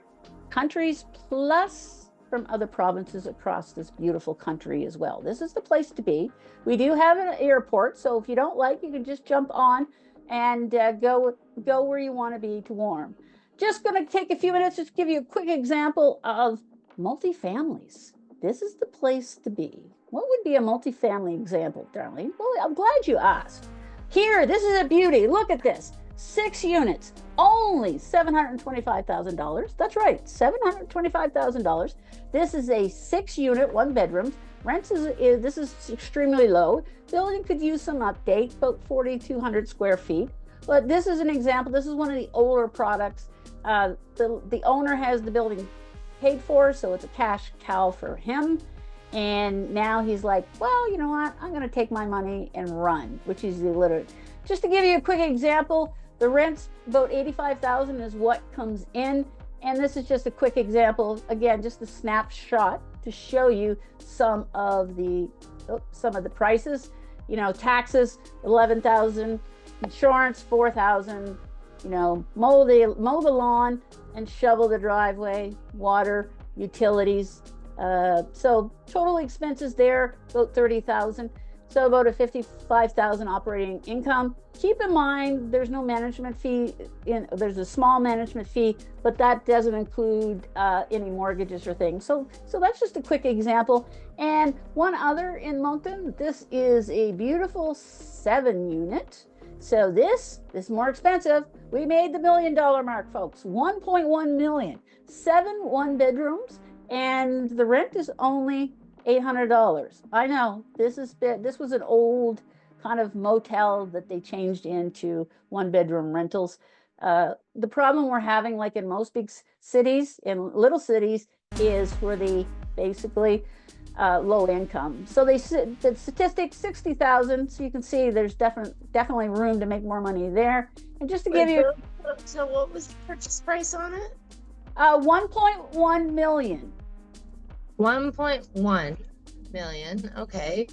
countries, plus from other provinces across this beautiful country as well. This is the place to be. We do have an airport, so if you don't like, you can just jump on and go where you want to be to warm. Just going to take a few minutes to give you a quick example of multifamilies. This is the place to be. What would be a multifamily example, Darlene? Well, I'm glad you asked. Here, this is a beauty. Look at this. 6 units, only $725,000. That's right, $725,000. This is a 6-unit, 1 bedroom. Rents this is extremely low. Building could use some update, about 4,200 square feet. But this is an example. This is one of the older products. The owner has the building paid for, so it's a cash cow for him. And now he's like, well, you know what? I'm going to take my money and run, which is illiterate. Just to give you a quick example, the rent's about $85,000 is what comes in. And this is just a quick example. Again, just a snapshot to show you some of the prices. You know, taxes, $11,000, insurance, $4,000. You know, mow the lawn and shovel the driveway, water, utilities. So total expenses there, about $30,000. So about a $55,000 operating income. Keep in mind, there's no management fee. There's a small management fee, but that doesn't include any mortgages or things. So that's just a quick example. And one other in Moncton, this is a beautiful 7-unit. So this is more expensive. We made the $1 million mark, folks. 1.1 million, 7 1-bedrooms, and the rent is only $800. I know this was an old kind of motel that they changed into 1-bedroom rentals. The problem we're having, like in most big cities, in little cities, is for the basically low income. So the statistic 60,000. So you can see there's definitely room to make more money there. And just to give you,
so what was the purchase price on it?
1.1 million.
1.1 million. Okay.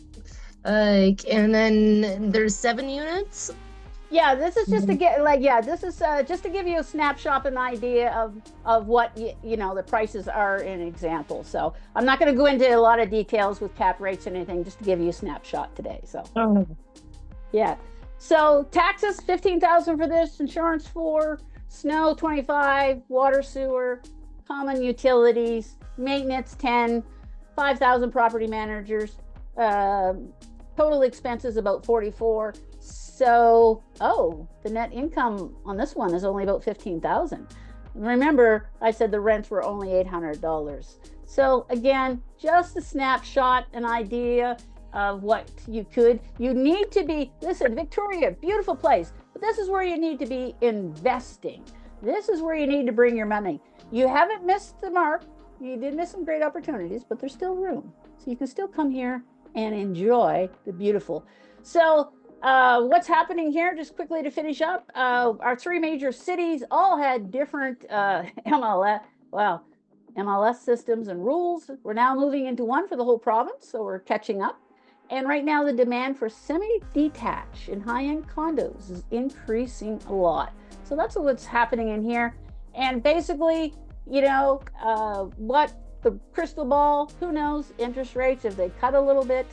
And then there's 7 units.
Yeah, this is just to get this is just to give you a snapshot, an idea of what the prices are in example. So I'm not going to go into a lot of details with cap rates and anything, just to give you a snapshot today. So yeah, so taxes 15,000 for this, insurance 4, snow 25, water sewer, common utilities, maintenance 10, 5,000 property managers, total expenses about 44. So, the net income on this one is only about 15,000. Remember, I said the rents were only $800. So again, just a snapshot, an idea of what you need to be, listen, Victoria, beautiful place, but this is where you need to be investing. This is where you need to bring your money. You haven't missed the mark. You did miss some great opportunities, but there's still room. So you can still come here and enjoy the beautiful. So, what's happening here, just quickly to finish up, our 3 major cities all had different MLS systems and rules. We're now moving into one for the whole province, so we're catching up. And right now the demand for semi-detached and high-end condos is increasing a lot. So that's what's happening in here. And basically, what the crystal ball, who knows, interest rates, if they cut a little bit,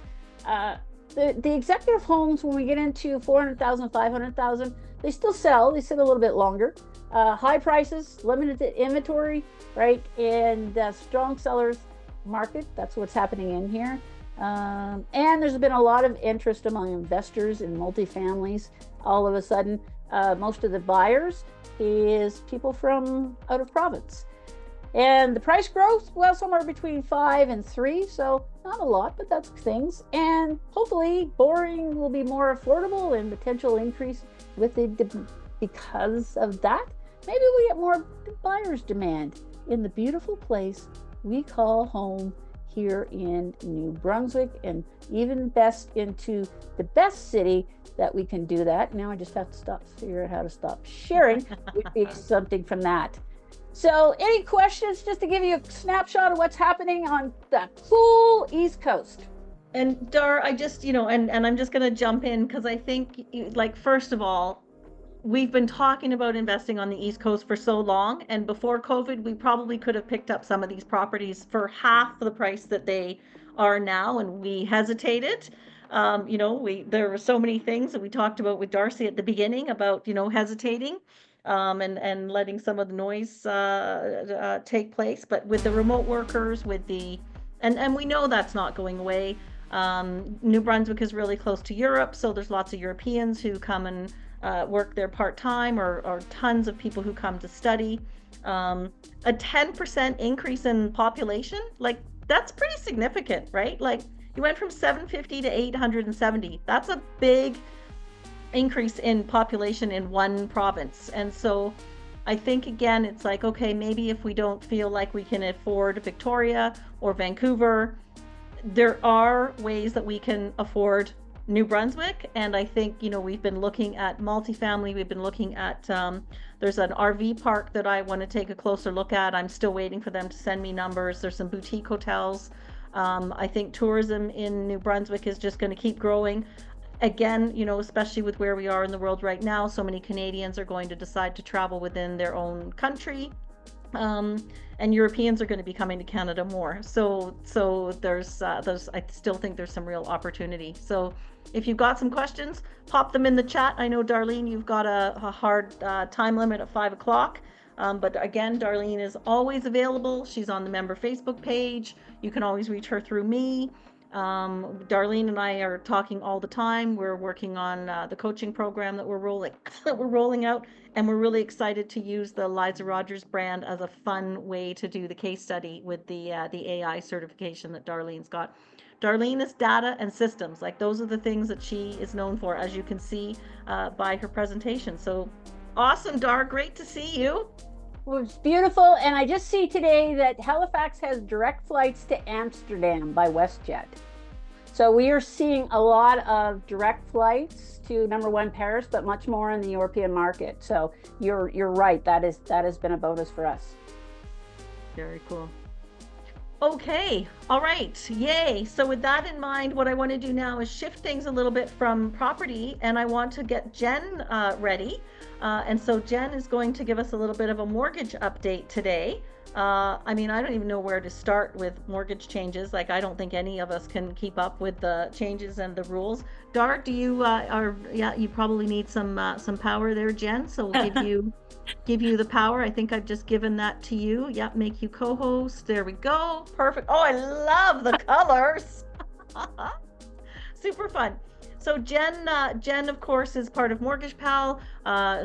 the executive homes, when we get into 400,000, 500,000, they still sell. They sit a little bit longer. High prices, limited inventory, right? And strong sellers market. That's what's happening in here. And there's been a lot of interest among investors in multifamilies. All of a sudden, most of the buyers is people from out of province. And the price growth, well, somewhere between 5 and 3, so not a lot, but that's things. And hopefully boring will be more affordable and potential increase with it because of that. Maybe we get more buyers demand in the beautiful place we call home here in New Brunswick, and even best into the best city that we can do that. Now I just have to figure out how to stop sharing, would be something from that. So any questions, just to give you a snapshot of what's happening on the cool East Coast?
And Dar, I just, and I'm just going to jump in because I think, first of all, we've been talking about investing on the East Coast for so long. And before COVID, we probably could have picked up some of these properties for half the price that they are now. And we hesitated. There were so many things that we talked about with Darcy at the beginning about, hesitating. And letting some of the noise take place. But with the remote workers, and we know that's not going away. New Brunswick is really close to Europe, so there's lots of Europeans who come and work there part-time, or tons of people who come to study. A 10% increase in population, that's pretty significant, right? You went from 750 to 870. That's a big increase in population in one province. And so I think, again, it's okay, maybe if we don't feel like we can afford Victoria or Vancouver, there are ways that we can afford New Brunswick. And I think, we've been looking at multifamily. We've been looking at, there's an RV park that I want to take a closer look at. I'm still waiting for them to send me numbers. There's some boutique hotels. I think tourism in New Brunswick is just going to keep growing. Again, especially with where we are in the world right now, so many Canadians are going to decide to travel within their own country, and Europeans are going to be coming to Canada more. So there's I still think there's some real opportunity. So if you've got some questions, pop them in the chat. I know, Darlene, you've got a hard time limit at 5 o'clock. But again, Darlene is always available. She's on the member Facebook page. You can always reach her through me. Darlene and I are talking all the time. We're working on the coaching program that we're rolling out, and we're really excited to use the Liza Rogers brand as a fun way to do the case study with the AI certification that Darlene's got. Darlene is data and systems. Those are the things that she is known for, as you can see by her presentation. So Awesome, Dar. Great to see you.
Well, it's beautiful. And I just see today that Halifax has direct flights to Amsterdam by WestJet. So we are seeing a lot of direct flights to number one Paris, but much more in the European market. So you're right. That has been a bonus for us.
Very cool. Okay, all right, yay. So with that in mind, what I want to do now is shift things a little bit from property, and I want to get Jen ready. And so Jen is going to give us a little bit of a mortgage update today. I mean, I don't even know where to start with mortgage changes. Like, I don't think any of us can keep up with the changes and the rules. Dar, do you you probably need some power there, Jen. So we'll give you the power. I think I've just given that to you. Yep, make you co-host. There we go. Perfect. Oh, I love the colors. Super fun. So Jen, of course, is part of Mortgage Pal.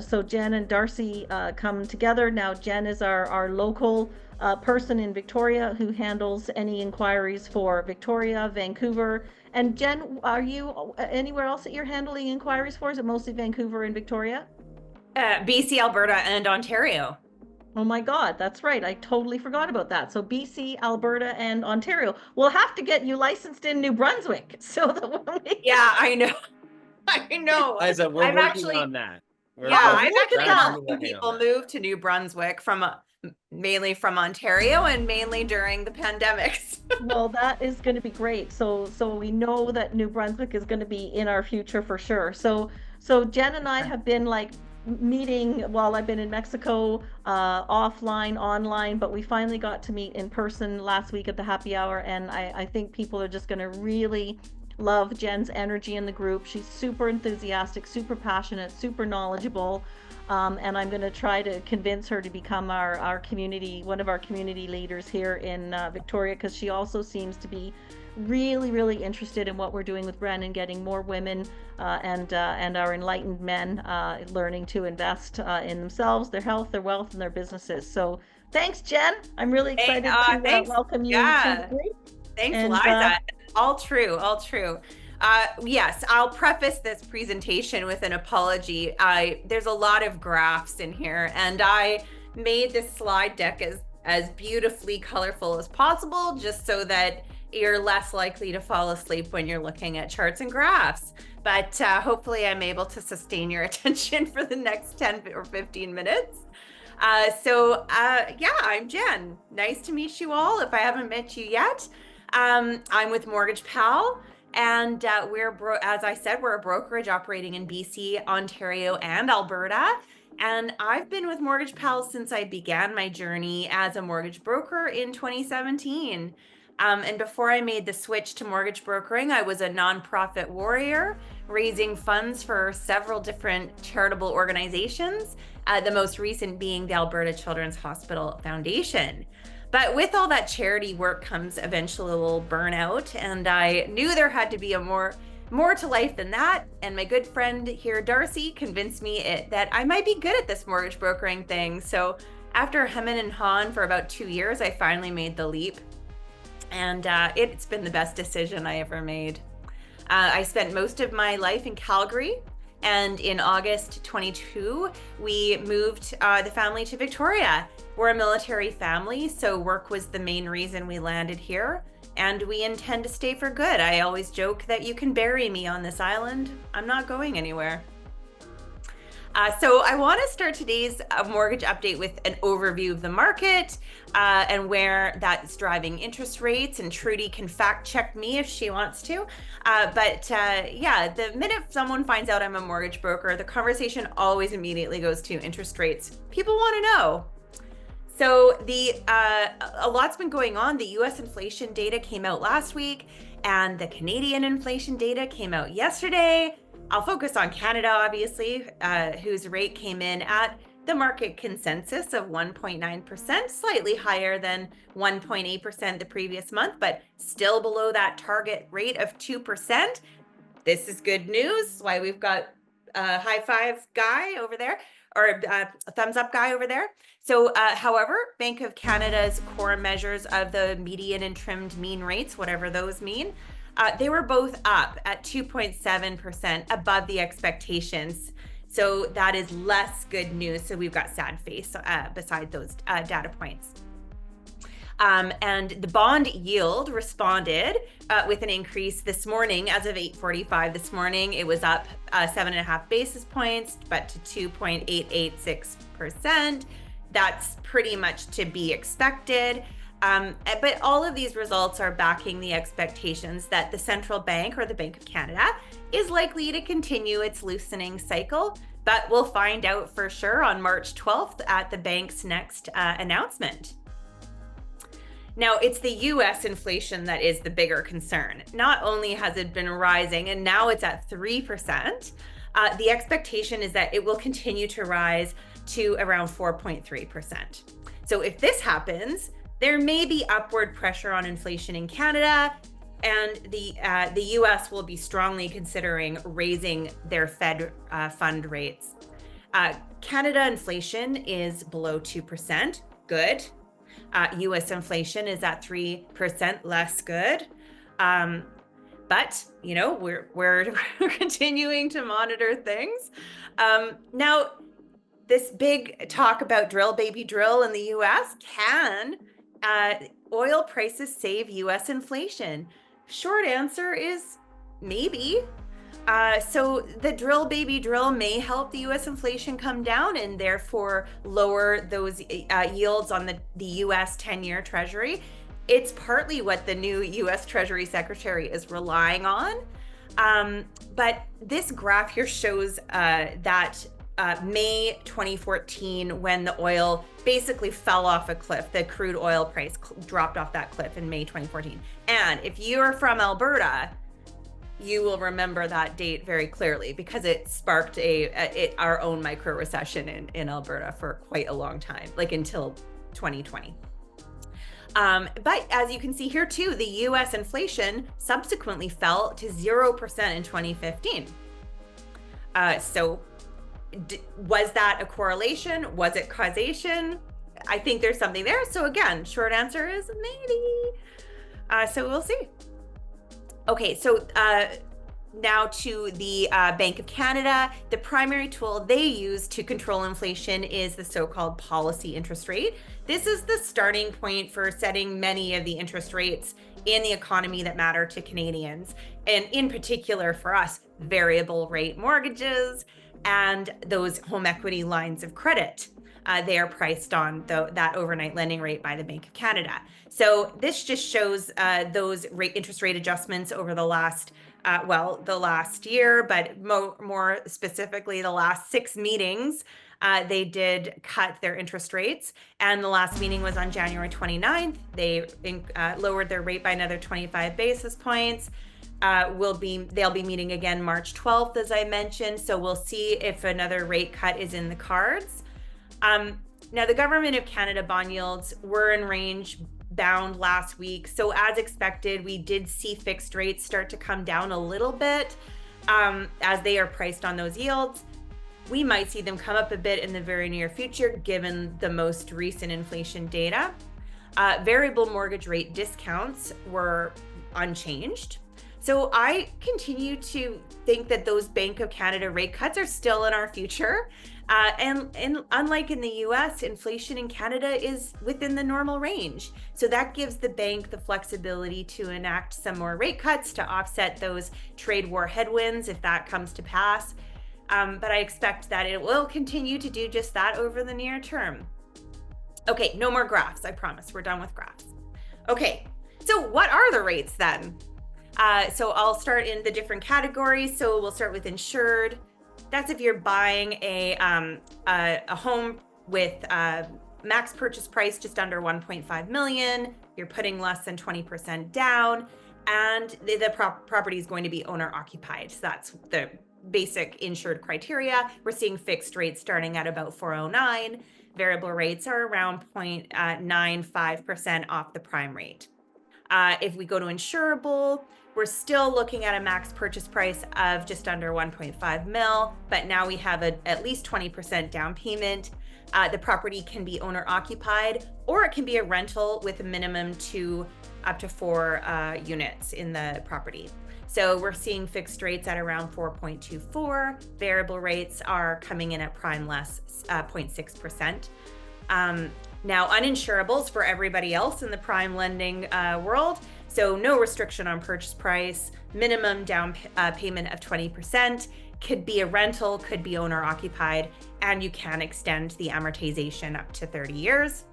So Jen and Darcy come together. Now Jen is our local person in Victoria who handles any inquiries for Victoria, Vancouver. And Jen, are you anywhere else that you're handling inquiries for? Is it mostly Vancouver and Victoria?
BC, Alberta, and Ontario.
Oh my God, that's right. I totally forgot about that. So BC, Alberta, and Ontario. We'll have to get you licensed in New Brunswick. So that when we...
Yeah, I know. I know.
Liza, we're
I'm
working
actually
on that.
I've actually
that.
helped people move to New Brunswick mainly from Ontario and mainly during the pandemics.
Well, that is going to be great. So we know that New Brunswick is going to be in our future for sure. So Jen and I have been like meeting while I've been in Mexico, offline, online, but we finally got to meet in person last week at the happy hour. And I think people are just going to really love Jen's energy in the group. She's super enthusiastic, super passionate, super knowledgeable. And I'm going to try to convince her to become our community, one of our community leaders here in Victoria, because she also seems to be really interested in what we're doing with WREN and getting more women and our enlightened men learning to invest in themselves, their health, their wealth, and their businesses. So thanks, Jen. I'm really excited to welcome you to the group.
Thanks, Liza. All true. Yes, I'll preface this presentation with an apology. There's a lot of graphs in here, and I made this slide deck as beautifully colorful as possible, just so that you're less likely to fall asleep when you're looking at charts and graphs. But hopefully I'm able to sustain your attention for the next 10 or 15 minutes. Yeah, I'm Jen. Nice to meet you all if I haven't met you yet. I'm with Mortgage Pal, and as I said, we're a brokerage operating in BC, Ontario, and Alberta. And I've been with Mortgage Pal since I began my journey as a mortgage broker in 2017. And before I made the switch to mortgage brokering, I was a nonprofit warrior, raising funds for several different charitable organizations, the most recent being the Alberta Children's Hospital Foundation. But with all that charity work comes eventually a little burnout, and I knew there had to be more to life than that. And my good friend here, Darcy, convinced me that I might be good at this mortgage brokering thing. So after hemming and hawing for about 2 years, I finally made the leap. And it's been the best decision I ever made. I spent most of my life in Calgary, and in August 22, we moved the family to Victoria. We're a military family, so work was the main reason we landed here, and we intend to stay for good. I always joke that you can bury me on this island. I'm not going anywhere. So I want to start today's mortgage update with an overview of the market and where that's driving interest rates. And Trudy can fact check me if she wants to. Yeah, the minute someone finds out I'm a mortgage broker, the conversation always immediately goes to interest rates. People want to know. So a lot's been going on. The US inflation data came out last week, and the Canadian inflation data came out yesterday. I'll focus on Canada, obviously, whose rate came in at the market consensus of 1.9%, slightly higher than 1.8% the previous month, but still below that target rate of 2%. This is good news. Why we've got a high five guy over there, or a thumbs up guy over there. So, however, Bank of Canada's core measures of the median and trimmed mean rates, whatever those mean, they were both up at 2.7% above the expectations. So that is less good news. So we've got sad face beside those data points. And the bond yield responded with an increase this morning. As of 8:45 this morning, it was up 7.5 basis points, but to 2.886%. That's pretty much to be expected. But all of these results are backing the expectations that the central bank, or the Bank of Canada, is likely to continue its loosening cycle. But we'll find out for sure on March 12th at the bank's next announcement. Now, it's the US inflation that is the bigger concern. Not only has it been rising, and now it's at 3%, the expectation is that it will continue to rise to around 4.3%. So if this happens, there may be upward pressure on inflation in Canada, and the US will be strongly considering raising their Fed fund rates. Canada inflation is below 2%, good. US inflation is at 3%, less good. But you know, we're continuing to monitor things. Now, this big talk about drill baby drill in the US, can oil prices save US inflation? Short answer is maybe. So the drill baby drill may help the US inflation come down and therefore lower those yields on the US 10-year Treasury. It's partly what the new US Treasury Secretary is relying on. But this graph here shows that May 2014, when the oil basically fell off a cliff, the crude oil price dropped off that cliff in May 2014. And if you're from Alberta, you will remember that date very clearly, because it sparked our own micro recession in Alberta for quite a long time, like until 2020. But as you can see here too, the US inflation subsequently fell to 0% in 2015. So was that a correlation? Was it causation? I think there's something there. So again, short answer is maybe. So we'll see. Okay, so now to the Bank of Canada. The primary tool they use to control inflation is the so-called policy interest rate. This is the starting point for setting many of the interest rates in the economy that matter to Canadians, and in particular for us, variable rate mortgages and those home equity lines of credit. They are priced on that overnight lending rate by the Bank of Canada. So this just shows those interest rate adjustments over the last, the last year, but more specifically, the last 6 meetings. They did cut their interest rates, and the last meeting was on January 29th. They lowered their rate by another 25 basis points. They'll be meeting again March 12th, as I mentioned. So we'll see if another rate cut is in the cards. Now, the Government of Canada bond yields were in range bound last week. So as expected, we did see fixed rates start to come down a little bit as they are priced on those yields. We might see them come up a bit in the very near future, given the most recent inflation data. Variable mortgage rate discounts were unchanged. So I continue to think that those Bank of Canada rate cuts are still in our future. And unlike in the US, inflation in Canada is within the normal range. So that gives the bank the flexibility to enact some more rate cuts to offset those trade war headwinds if that comes to pass. But I expect that it will continue to do just that over the near term. Okay, no more graphs, I promise. We're done with graphs. Okay, so what are the rates then? So I'll start in the different categories. So we'll start with insured. That's if you're buying a home with max purchase price just under 1.5 million, you're putting less than 20% down, and the property is going to be owner occupied. So that's the basic insured criteria. We're seeing fixed rates starting at about 409. Variable rates are around 0.95% off the prime rate. If we go to insurable, we're still looking at a max purchase price of just under 1.5 mil, but now we have at least 20% down payment. The property can be owner occupied, or it can be a rental with a minimum up to 4 units in the property. So we're seeing fixed rates at around 4.24. Variable rates are coming in at prime less 0.6%. Now, uninsurables for everybody else in the prime lending world. So no restriction on purchase price, minimum down payment of 20%, could be a rental, could be owner occupied, and you can extend the amortization up to 30 years.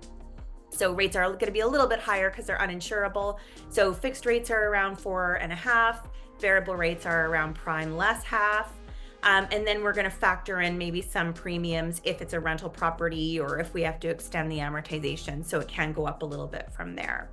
So rates are going to be a little bit higher because they're uninsurable. So fixed rates are around 4.5, variable rates are around prime less half. And then we're going to factor in maybe some premiums if it's a rental property or if we have to extend the amortization. So it can go up a little bit from there.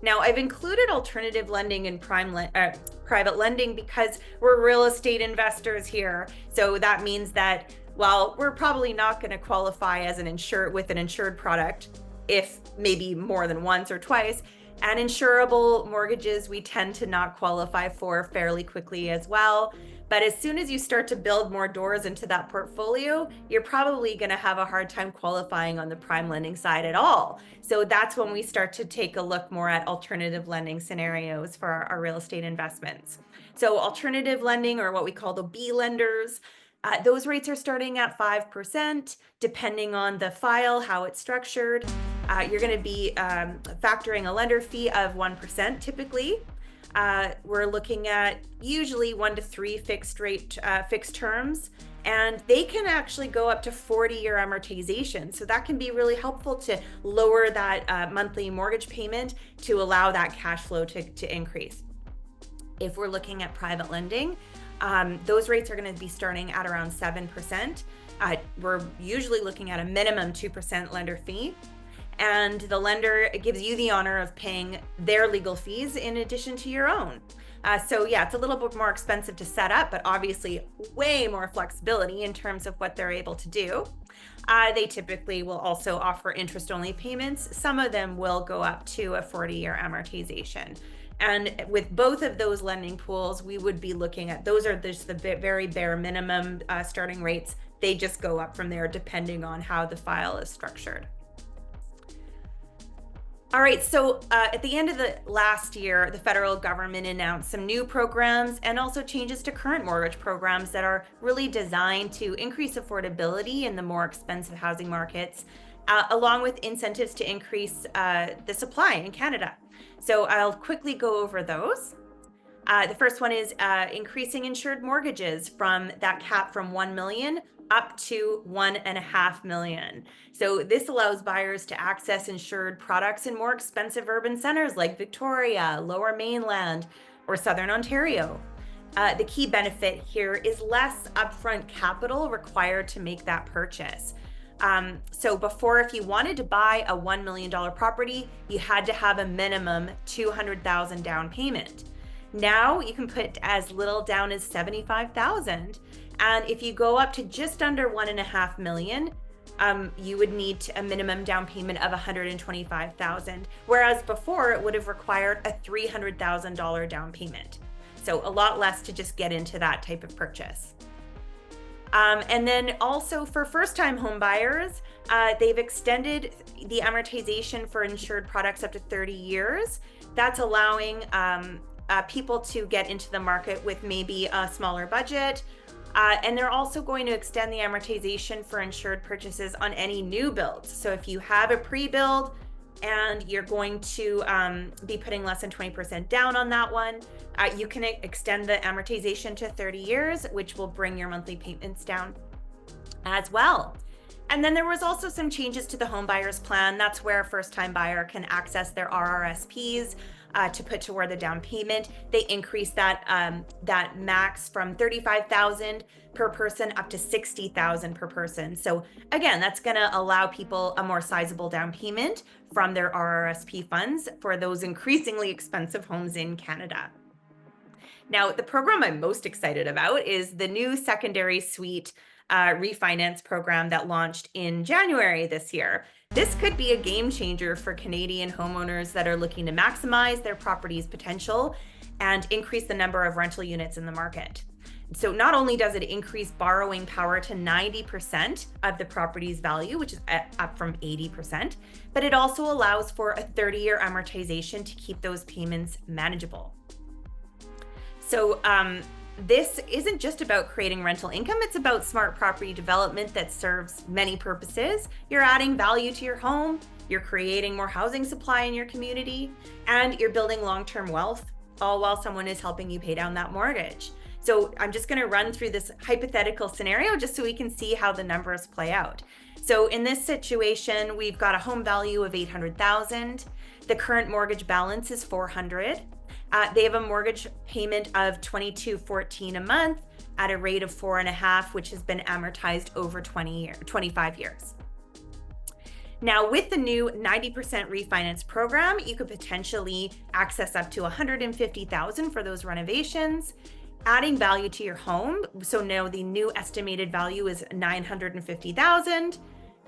Now, I've included alternative lending and private lending because we're real estate investors here. So that means that while we're probably not going to qualify as an insured product, if maybe more than once or twice, and insurable mortgages we tend to not qualify for fairly quickly as well. But as soon as you start to build more doors into that portfolio, you're probably going to have a hard time qualifying on the prime lending side at all. So that's when we start to take a look more at alternative lending scenarios for our real estate investments. So alternative lending, or what we call the B lenders, those rates are starting at 5%, depending on the file, how it's structured. You're going to be factoring a lender fee of 1% typically. We're looking at usually 1 to 3 fixed terms, and they can actually go up to 40-year amortization. So that can be really helpful to lower that monthly mortgage payment to allow that cash flow to increase. If we're looking at private lending, those rates are going to be starting at around 7%. We're usually looking at a minimum 2% lender fee. And the lender gives you the honor of paying their legal fees in addition to your own. So yeah, it's a little bit more expensive to set up, but obviously way more flexibility in terms of what they're able to do. They typically will also offer interest-only payments. Some of them will go up to a 40-year amortization. And with both of those lending pools, we would be looking at, those are just the very bare minimum starting rates. They just go up from there depending on how the file is structured. All right, so at the end of the last year, the federal government announced some new programs and also changes to current mortgage programs that are really designed to increase affordability in the more expensive housing markets, along with incentives to increase the supply in Canada. So I'll quickly go over those. The first one is increasing insured mortgages from that cap from 1 million up to 1.5 million. So this allows buyers to access insured products in more expensive urban centers like Victoria, Lower Mainland, or Southern Ontario. The key benefit here is less upfront capital required to make that purchase. So before, if you wanted to buy a $1 million property, you had to have a minimum $200,000 down payment. Now you can put as little down as $75,000. And if you go up to just under 1.5 million, you would need a minimum down payment of $125,000. Whereas before it would have required a $300,000 down payment. So a lot less to just get into that type of purchase. And then also for first-time home buyers, they've extended the amortization for insured products up to 30 years. That's allowing people to get into the market with maybe a smaller budget. And they're also going to extend the amortization for insured purchases on any new builds. So if you have a pre-build and you're going to be putting less than 20% down on that one, you can extend the amortization to 30 years, which will bring your monthly payments down as well. And then there was also some changes to the home buyers plan. That's where a first-time buyer can access their RRSPs to put toward the down payment. They increased that that max from $35,000 per person up to $60,000 per person. So again, that's going to allow people a more sizable down payment from their RRSP funds for those increasingly expensive homes in Canada. Now, the program I'm most excited about is the new secondary suite refinance program that launched in January this year. This could be a game changer for Canadian homeowners that are looking to maximize their property's potential and increase the number of rental units in the market. So not only does it increase borrowing power to 90% of the property's value, which is up from 80%, but it also allows for a 30-year amortization to keep those payments manageable. So this isn't just about creating rental income, it's about smart property development that serves many purposes. You're adding value to your home, you're creating more housing supply in your community, and you're building long-term wealth, all while someone is helping you pay down that mortgage. So I'm just going to run through this hypothetical scenario just so we can see how the numbers play out. So in this situation, we've got a home value of $800,000. The current mortgage balance is $400,000. They have a mortgage payment of $2,214 a month at a rate of 4.5%, which has been amortized over 25 years. Now, with the new 90% refinance program, you could potentially access up to $150,000 for those renovations, adding value to your home. So now the new estimated value is $950,000.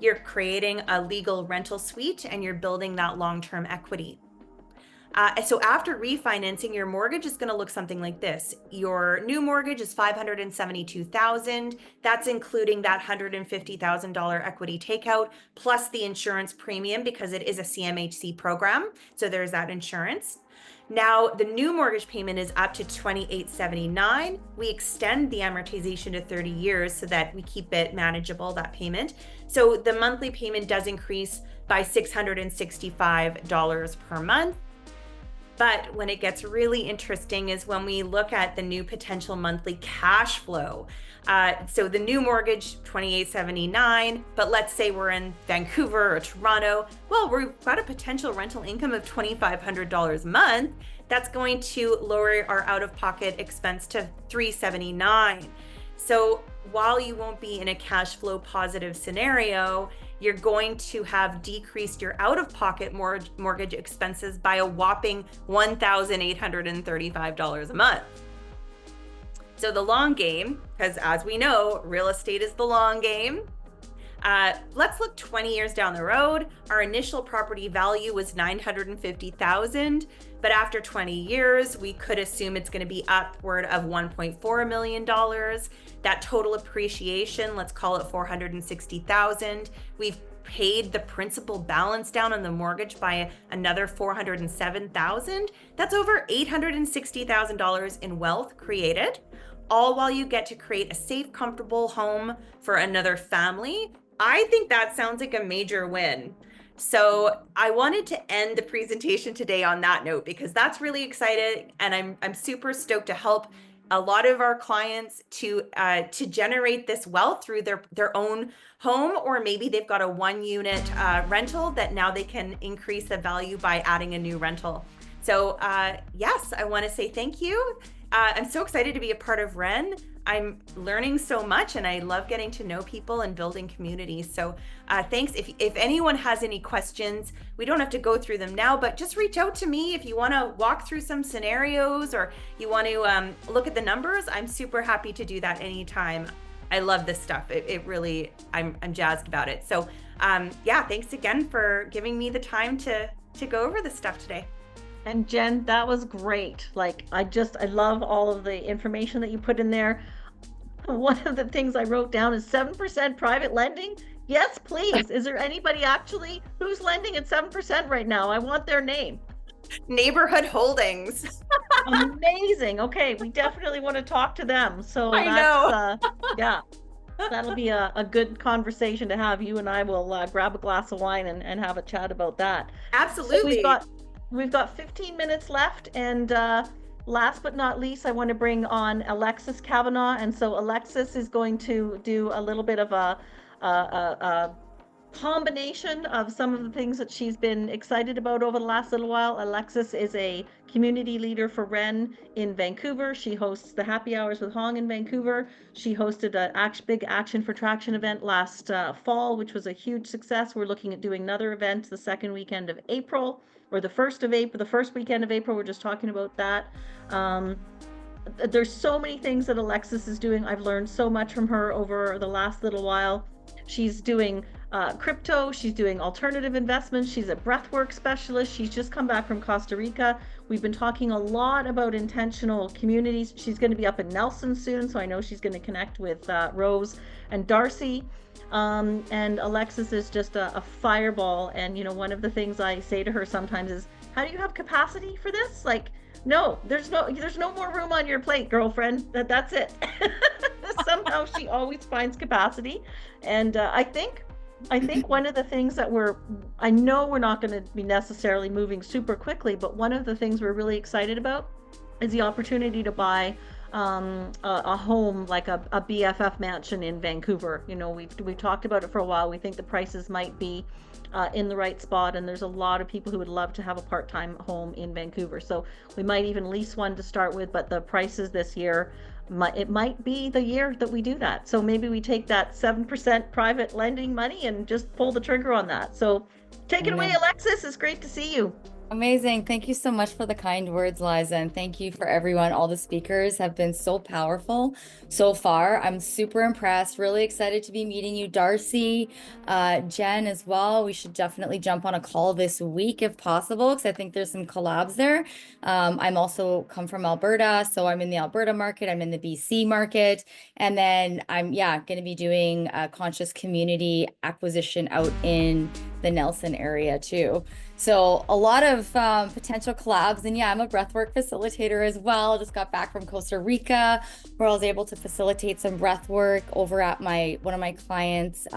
You're creating a legal rental suite and you're building that long-term equity. So after refinancing, your mortgage is going to look something like this. Your new mortgage is $572,000. That's including that $150,000 equity takeout plus the insurance premium because it is a CMHC program. So there's that insurance. Now the new mortgage payment is up to $2,879. We extend the amortization to 30 years so that we keep it manageable, that payment. So the monthly payment does increase by $665 per month. But when it gets really interesting is when we look at the new potential monthly cash flow. So the new mortgage, $2,879, but let's say we're in Vancouver or Toronto. Well, we've got a potential rental income of $2,500 a month. That's going to lower our out-of-pocket expense to $379. So while you won't be in a cash flow positive scenario, you're going to have decreased your out-of-pocket mortgage expenses by a whopping $1,835 a month. So the long game, because as we know, real estate is the long game. Let's look 20 years down the road. Our initial property value was $950,000, but after 20 years, we could assume it's going to be upward of $1.4 million. That total appreciation, let's call it $460,000. We've paid the principal balance down on the mortgage by another $407,000. That's over $860,000 in wealth created, all while you get to create a safe, comfortable home for another family. I think that sounds like a major win. So I wanted to end the presentation today on that note because that's really exciting, and I'm super stoked to help a lot of our clients to generate this wealth through their own home, or maybe they've got a 1-unit rental that now they can increase the value by adding a new rental. So yes, I want to say thank you. I'm so excited to be a part of WREN. I'm learning so much and I love getting to know people and building communities. So thanks. If anyone has any questions, we don't have to go through them now, but just reach out to me if you want to walk through some scenarios or you want to look at the numbers. I'm super happy to do that anytime. I love this stuff. It really, I'm jazzed about it. So yeah, thanks again for giving me the time to go over this stuff today.
And Jen, that was great. Like, I love all of the information that you put in there. One of the things I wrote down is 7% private lending. Yes, please. Is there anybody actually who's lending at 7% right now? I want their name.
Neighborhood Holdings.
Amazing. Okay, we definitely want to talk to them. So
I know.
Yeah, that'll be a good conversation to have. You and I will grab a glass of wine and have a chat about that.
Absolutely.
So we've got 15 minutes left, and last but not least, I want to bring on Alexis Cavanagh. And so Alexis is going to do a little bit of a combination of some of the things that she's been excited about over the last little while. Alexis is a community leader for WREN in Vancouver. She hosts the Happy Hours with Hong in Vancouver. She hosted a big Action for Traction event last fall, which was a huge success. We're looking at doing another event the second weekend of April, or the first weekend of April. We're just talking about that. There's so many things that Alexis is doing. I've learned so much from her over the last little while. She's doing crypto, she's doing alternative investments, she's a breathwork specialist, she's just come back from Costa Rica. We've been talking a lot about intentional communities. She's going to be up in Nelson soon, so I know she's going to connect with Rose and Darcy. And Alexis is just a fireball. And, you know, one of the things I say to her sometimes is, how do you have capacity for this? Like, No, there's no more room on your plate, girlfriend. That's it. Somehow she always finds capacity, and I think one of the things that I know we're not going to be necessarily moving super quickly, but one of the things we're really excited about is the opportunity to buy a home like a BFF mansion in Vancouver. You know, we've talked about it for a while. We think the prices might be in the right spot, and there's a lot of people who would love to have a part-time home in Vancouver. So we might even lease one to start with, but the prices this year, it might be the year that we do that. So maybe we take that 7% private lending money and just pull the trigger on that. So take it away, Alexis. It's great to see you.
Amazing. Thank you so much for the kind words, Liza. And thank you for everyone. All the speakers have been so powerful so far. I'm super impressed. Really excited to be meeting you, Darcy, Jen as well. We should definitely jump on a call this week if possible, because I think there's some collabs there. I'm also come from Alberta. So I'm in the Alberta market. I'm in the BC market. And then I'm, going to be doing a conscious community acquisition out in the Nelson area too. So a lot of potential collabs. And I'm a breathwork facilitator as well. Just got back from Costa Rica, where I was able to facilitate some breathwork over at one of my clients'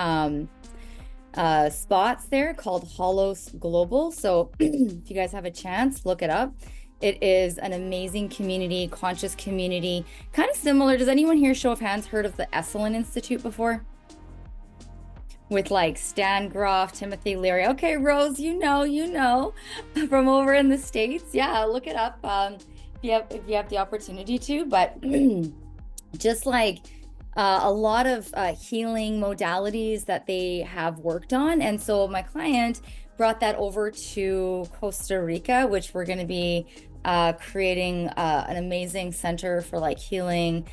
spots there called Holos Global. So if you guys have a chance, look it up. It is an amazing community, conscious community, kind of similar. Does anyone here, show of hands, heard of the Esalen Institute before? With like Stan Groff, Timothy Leary. Okay, Rose, you know, from over in the States. Yeah, look it up if you have the opportunity to. But just like a lot of healing modalities that they have worked on. And so my client brought that over to Costa Rica, which we're going to be creating an amazing center for like healing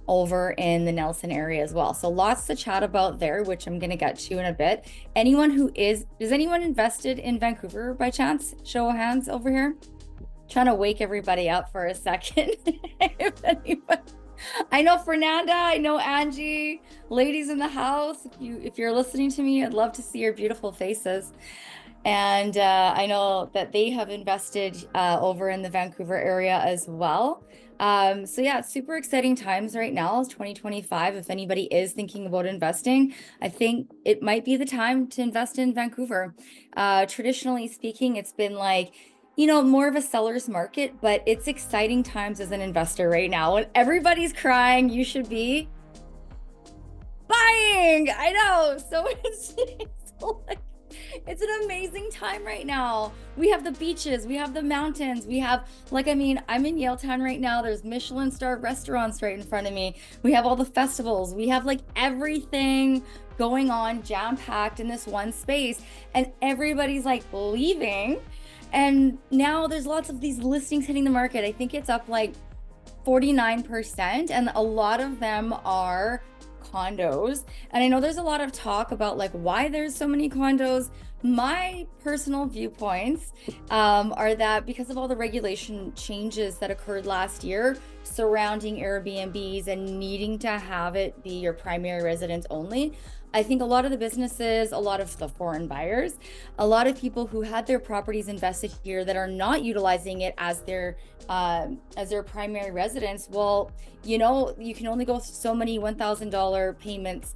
over in the Nelson area as well. So lots to chat about there, which I'm going to get to in a bit. Is anyone invested in Vancouver by chance? Show of hands over here. Trying to wake everybody up for a second. I know Fernanda, I know Angie, ladies in the house. If you're listening to me, I'd love to see your beautiful faces. And I know that they have invested over in the Vancouver area as well. So super exciting times right now, 2025. If anybody is thinking about investing, I think it might be the time to invest in Vancouver. Traditionally speaking, it's been like, more of a seller's market, but it's exciting times as an investor right now. When everybody's crying, you should be buying. I know. So it's an amazing time right now. We have the beaches, we have the mountains, we have I'm in Yaletown right now. There's Michelin star restaurants right in front of me. We have all the festivals. We have like everything going on, jam-packed in this one space, and everybody's like leaving. And now there's lots of these listings hitting the market. I think it's up like 49%, and a lot of them are condos. And I know there's a lot of talk about like why there's so many condos. My personal viewpoints are that because of all the regulation changes that occurred last year surrounding Airbnbs and needing to have it be your primary residence only, I think a lot of the businesses, a lot of the foreign buyers, a lot of people who had their properties invested here that are not utilizing it as their primary residence. Well, you can only go so many $1,000 payments,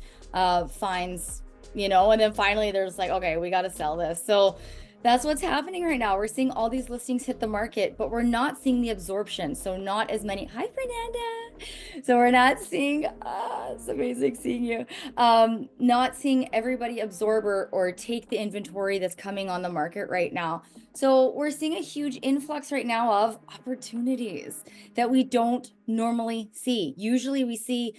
fines, and then finally there's like, okay, we got to sell this. So that's what's happening right now. We're seeing all these listings hit the market, but we're not seeing the absorption. So not as many. Hi, Fernanda. So we're not seeing, it's amazing seeing you. Not seeing everybody absorb or take the inventory that's coming on the market right now. So we're seeing a huge influx right now of opportunities that we don't normally see. Usually we see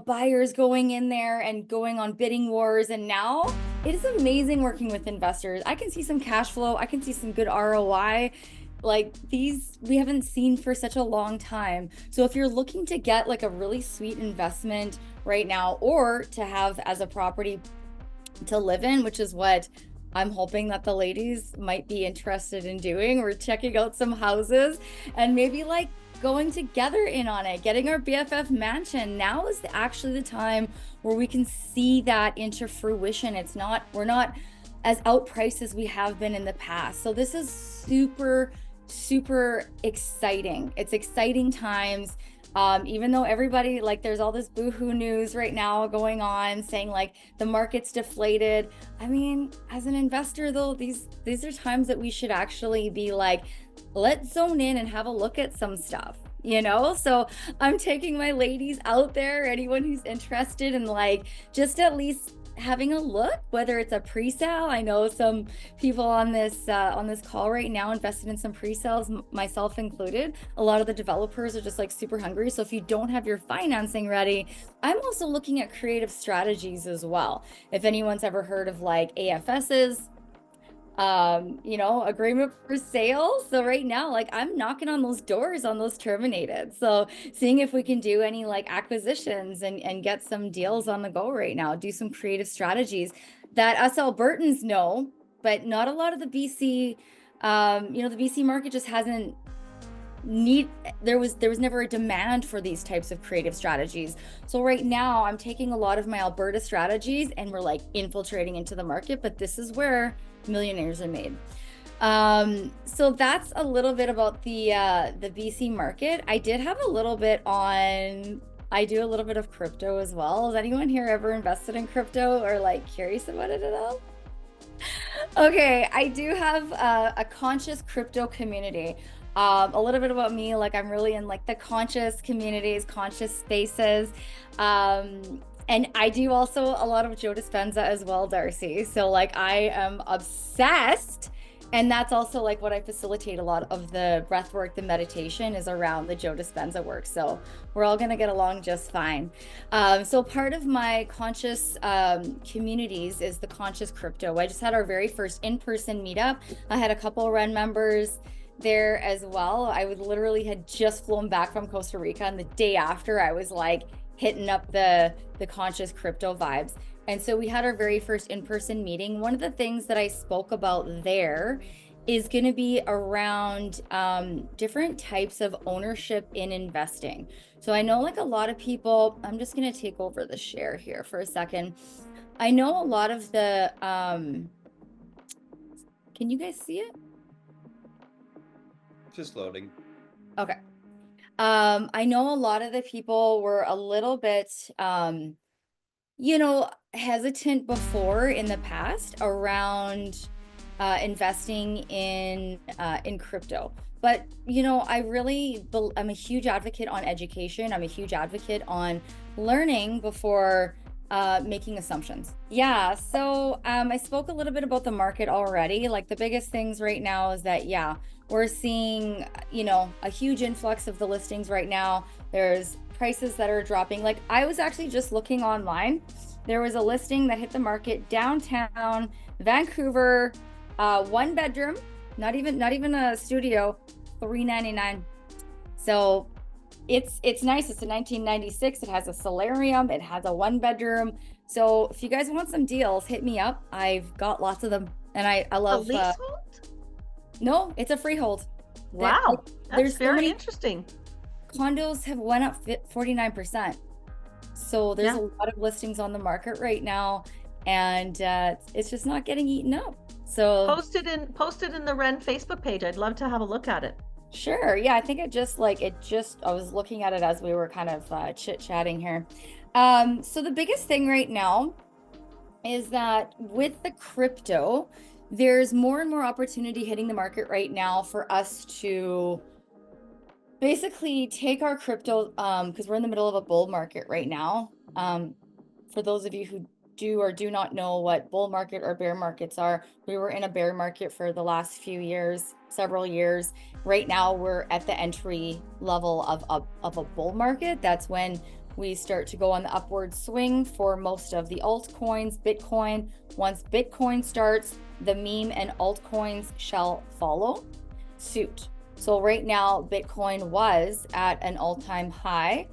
buyers going in there and going on bidding wars. And now it is amazing working with investors. I can see some cash flow. I can see some good ROI. Like these we haven't seen for such a long time. So if you're looking to get like a really sweet investment right now, or to have as a property to live in, which is what I'm hoping that the ladies might be interested in doing, we're checking out some houses and maybe like going together in on it, getting our BFF mansion. Now is actually the time where we can see that into fruition. We're not as outpriced as we have been in the past. So this is super, super exciting. It's exciting times. Even though everybody, like, there's all this boohoo news right now going on saying like the market's deflated. I mean, as an investor though, these are times that we should actually be like, let's zone in and have a look at some stuff, you know? So I'm taking my ladies out there, anyone who's interested in like just at least having a look, whether it's a pre-sale. I know some people on this call right now invested in some pre-sales, myself included. A lot of the developers are just like super hungry. So if you don't have your financing ready, I'm also looking at creative strategies as well. If anyone's ever heard of like AFSs, you know, agreement for sale. So right now, like I'm knocking on those doors on those terminated. So seeing if we can do any like acquisitions and get some deals on the go right now, do some creative strategies that us Albertans know, but not a lot of the BC, you know, the BC market just hasn't there was never a demand for these types of creative strategies. So right now I'm taking a lot of my Alberta strategies and we're like infiltrating into the market, but this is where millionaires are made. So that's a little bit about the BC market. I did have a little bit on, I do a little bit of crypto as well. Has anyone here ever invested in crypto or like curious about it at all? Okay, I do have a conscious crypto community. A little bit about me, like I'm really in like the conscious communities, conscious spaces. And I do also a lot of Joe Dispenza as well, Darcy. So like I am obsessed. And that's also like what I facilitate. A lot of the breath work, the meditation is around the Joe Dispenza work. So we're all gonna get along just fine. So part of my conscious communities is the conscious crypto. I just had our very first in-person meetup. I had a couple WREN members there as well. I would literally had just flown back from Costa Rica, and the day after I was like hitting up the conscious crypto vibes. And so we had our very first in-person meeting. One of the things that I spoke about there is going to be around different types of ownership in investing. So I know like a lot of people, I'm just going to take over the share here for a second. I know a lot of the, can you guys see it?
Just loading.
Okay. I know a lot of the people were a little bit, you know, hesitant before in the past around investing in crypto. But, you know, I'm a huge advocate on education. I'm a huge advocate on learning before making assumptions. Yeah, so I spoke a little bit about the market already. Like the biggest things right now is that, yeah, we're seeing, you know, a huge influx of the listings right now. There's prices that are dropping. Like I was actually just looking online. There was a listing that hit the market downtown Vancouver, 1 bedroom, not even a studio, $399. So it's nice. It's a 1996. It has a solarium. It has a 1 bedroom. So if you guys want some deals, hit me up. I've got lots of them, and I love.
A leasehold?
No, it's a freehold.
Wow, that's
so
very
many
interesting.
Condos have went up 49%. So there's a lot of listings on the market right now, and it's just not getting eaten up. So
Post it in the WREN Facebook page. I'd love to have a look at it.
Sure. Yeah, I think I was looking at it as we were kind of chit-chatting here. So the biggest thing right now is that with the crypto, there's more and more opportunity hitting the market right now for us to basically take our crypto, because we're in the middle of a bull market right now. For those of you who do or do not know what bull market or bear markets are, we were in a bear market for the last few years, several years. Right now, we're at the entry level of a bull market. That's when we start to go on the upward swing for most of the altcoins, Bitcoin. Once Bitcoin starts, the meme and altcoins shall follow suit. So right now, Bitcoin was at an all-time high.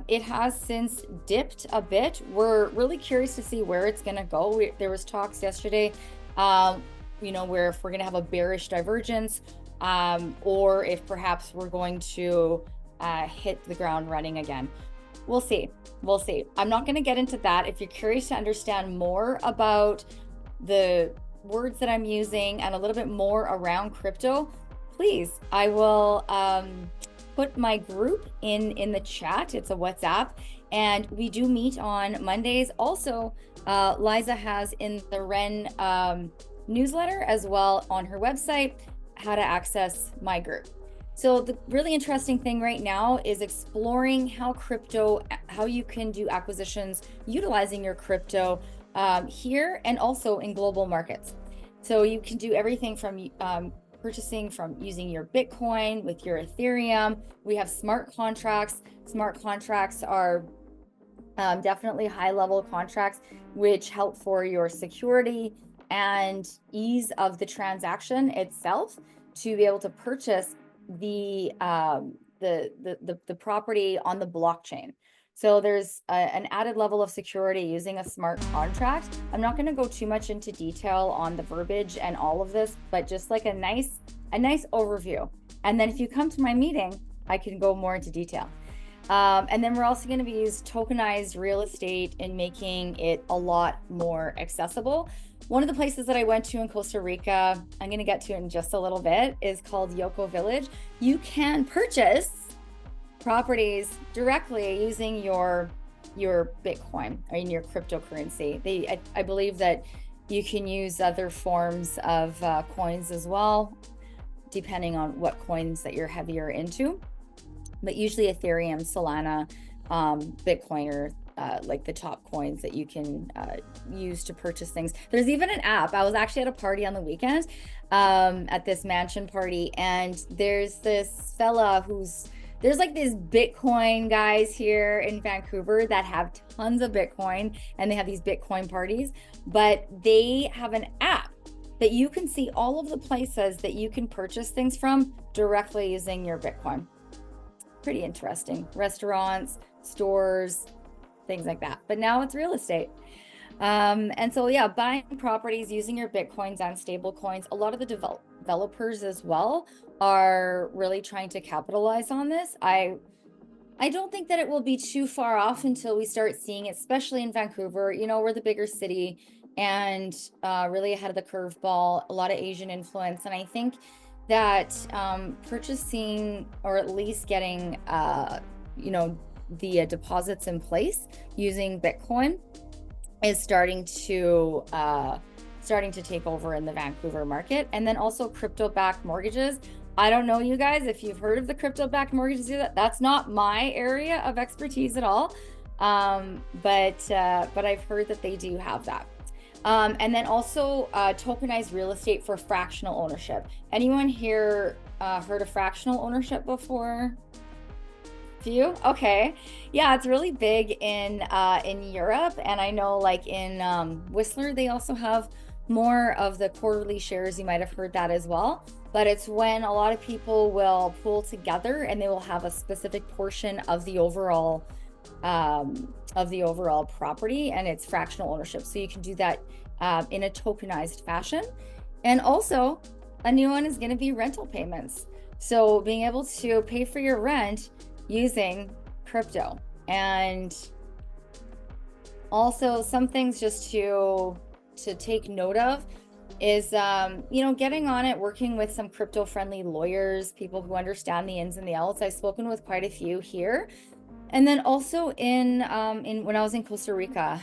It has since dipped a bit. We're really curious to see where it's going to go. There was talks yesterday, you know, where if we're going to have a bearish divergence, or if perhaps we're going to hit the ground running again. We'll see. We'll see. I'm not going to get into that. If you're curious to understand more about the words that I'm using and a little bit more around crypto, please, I will put my group in the chat. It's a WhatsApp, and we do meet on Mondays. Also, Liza has in the WREN newsletter as well on her website how to access my group. So the really interesting thing right now is exploring how you can do acquisitions utilizing your crypto here and also in global markets. So you can do everything from purchasing from using your Bitcoin with your Ethereum. We have smart contracts. Smart contracts are definitely high-level contracts, which help for your security and ease of the transaction itself to be able to purchase the property on the blockchain. So there's an added level of security using a smart contract. I'm not going to go too much into detail on the verbiage and all of this, but just like a nice overview. And then if you come to my meeting, I can go more into detail. And then we're also going to be using tokenized real estate and making it a lot more accessible. One of the places that I went to in Costa Rica, I'm going to get to it in just a little bit, is called Yoko Village. You can purchase properties directly using your Bitcoin or in your cryptocurrency. I believe that you can use other forms of coins as well, depending on what coins that you're heavier into. But usually Ethereum, Solana, Bitcoin are like the top coins that you can use to purchase things. There's even an app. I was actually at a party on the weekend at this mansion party, and there's this fella there's like these Bitcoin guys here in Vancouver that have tons of Bitcoin, and they have these Bitcoin parties, but they have an app that you can see all of the places that you can purchase things from directly using your Bitcoin. Pretty interesting. Restaurants, stores, things like that. But now it's real estate. And so, yeah, buying properties using your Bitcoins and stable coins. A lot of the developers as well are really trying to capitalize on this. I don't think that it will be too far off until we start seeing it, especially in Vancouver. You know, we're the bigger city and really ahead of the curveball, a lot of Asian influence. And I think that purchasing or at least getting, the deposits in place using Bitcoin is starting to take over in the Vancouver market. And then also crypto-backed mortgages. I don't know, you guys, if you've heard of the crypto-backed mortgages. That's not my area of expertise at all. But I've heard that they do have that. And then also tokenized real estate for fractional ownership. Anyone here heard of fractional ownership before? Few? Okay. Yeah, it's really big in Europe, and I know like in Whistler they also have more of the quarterly shares. You might have heard that as well. But it's when a lot of people will pool together and they will have a specific portion of the overall property, and it's fractional ownership. So you can do that in a tokenized fashion. And also a new one is going to be rental payments. So being able to pay for your rent using crypto. And also some things just to take note of is getting on it, working with some crypto friendly lawyers, people who understand the ins and the outs. I've spoken with quite a few here. And then also in when I was in Costa Rica,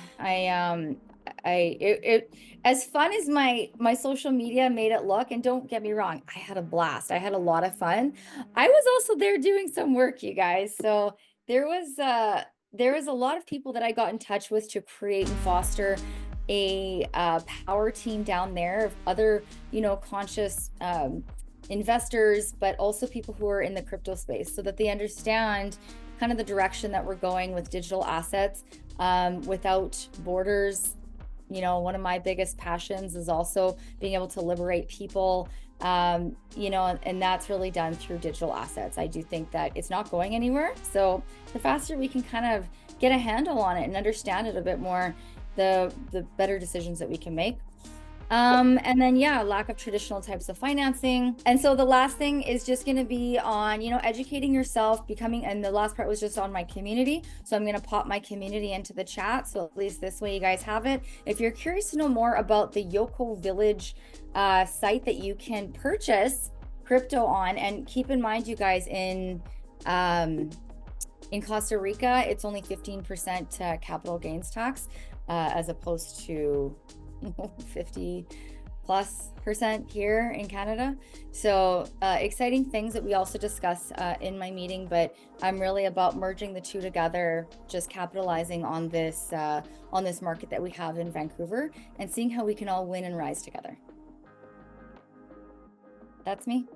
as fun as my social media made it look, and don't get me wrong, I had a blast. I had a lot of fun. I was also there doing some work, you guys. So there was a lot of people that I got in touch with to create and foster a power team down there of other, conscious investors, but also people who are in the crypto space, so that they understand kind of the direction that we're going with digital assets without borders. One of my biggest passions is also being able to liberate people, and that's really done through digital assets. I do think that it's not going anywhere. So the faster we can kind of get a handle on it and understand it a bit more, the better decisions that we can make. And then, lack of traditional types of financing. And so the last thing is just going to be on, educating yourself, and the last part was just on my community. So I'm going to pop my community into the chat. So at least this way you guys have it. If you're curious to know more about the Yoko Village site that you can purchase crypto on. And keep in mind, you guys, in Costa Rica, it's only 15% capital gains tax, as opposed to 50+% here in Canada. So exciting things that we also discuss in my meeting, but I'm really about merging the two together, just capitalizing on this market that we have in Vancouver and seeing how we can all win and rise together. That's me.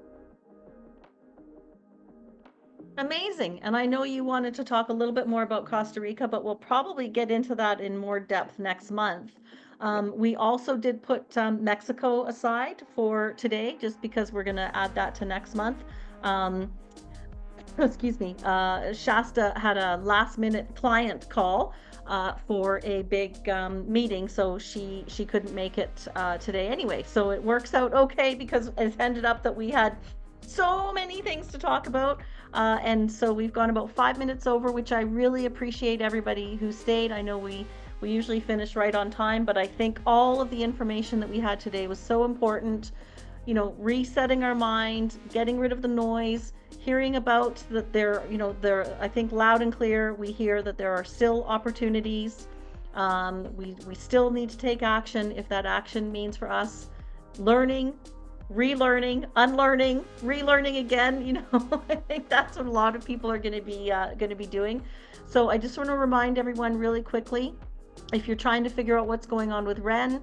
Amazing. And I know you wanted to talk a little bit more about Costa Rica, but we'll probably get into that in more depth next month. We also did put Mexico aside for today, just because we're going to add that to next month. Excuse me. Shasta had a last-minute client call for a big meeting, so she couldn't make it today anyway. So it works out okay, because it ended up that we had so many things to talk about. And so we've gone about 5 minutes over, which I really appreciate everybody who stayed. I know we usually finish right on time, but I think all of the information that we had today was so important. You know, resetting our mind, getting rid of the noise, hearing about that there, I think loud and clear, we hear that there are still opportunities. We still need to take action if that action means for us learning, relearning, unlearning, relearning again. I think that's what a lot of people are going to be doing. So I just want to remind everyone really quickly, if you're trying to figure out what's going on with WREN,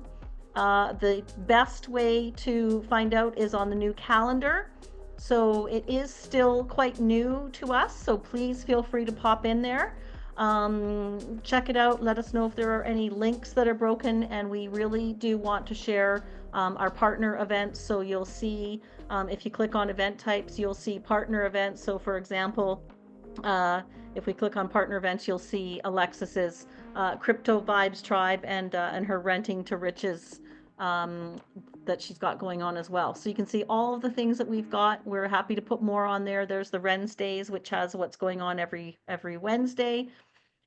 the best way to find out is on the new calendar. So it is still quite new to us, so please feel free to pop in there. Check it out. Let us know if there are any links that are broken, and we really do want to share our partner events. So you'll see, if you click on event types, you'll see partner events. So for example, if we click on partner events, you'll see Alexis's Crypto Vibes Tribe and her Renting to Riches that she's got going on as well. So you can see all of the things that we've got. We're happy to put more on there. There's the Wednesdays, which has what's going on every Wednesday.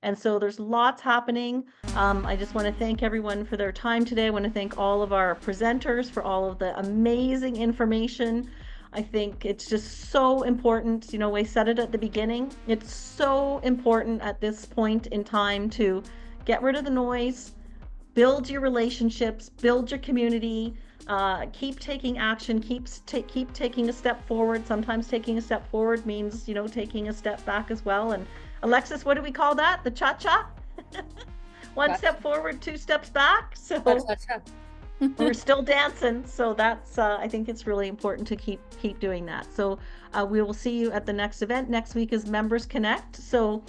And so there's lots happening. I just want to thank everyone for their time today. I want to thank all of our presenters for all of the amazing information. I think it's just so important. We said it at the beginning. It's so important at this point in time to get rid of the noise, build your relationships, build your community, keep taking action, keep taking a step forward. Sometimes taking a step forward means, taking a step back as well. And Alexis, what do we call that? The cha-cha? One step forward, 2 steps back. So we're still dancing. So that's, I think it's really important to keep doing that. So we will see you at the next event. Next week is Members Connect. So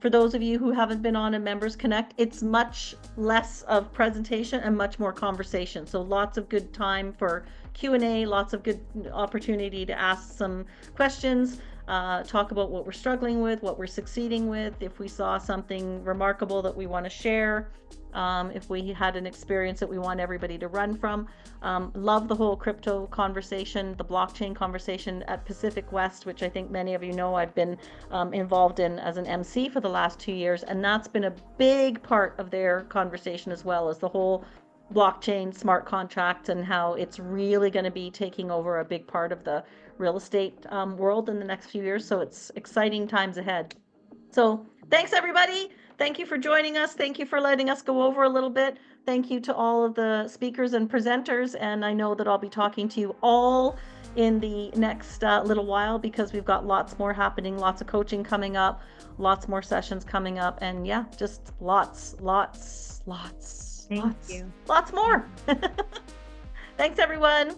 for those of you who haven't been on a Members Connect, it's much less of presentation and much more conversation. So lots of good time for Q&A, lots of good opportunity to ask some questions, talk about what we're struggling with, what we're succeeding with, if we saw something remarkable that we want to share, if we had an experience that we want everybody to run from. Love the whole crypto conversation, the blockchain conversation at Pacific West, which I think many of you know I've been involved in as an MC for the last 2 years, and that's been a big part of their conversation as well, as the whole blockchain smart contract and how it's really going to be taking over a big part of the real estate world in the next few years. So it's exciting times ahead. So thanks everybody. Thank you for joining us. Thank you for letting us go over a little bit. Thank you to all of the speakers and presenters. And I know that I'll be talking to you all in the next little while, because we've got lots more happening, lots of coaching coming up, lots more sessions coming up. And yeah, just lots more. Thanks everyone.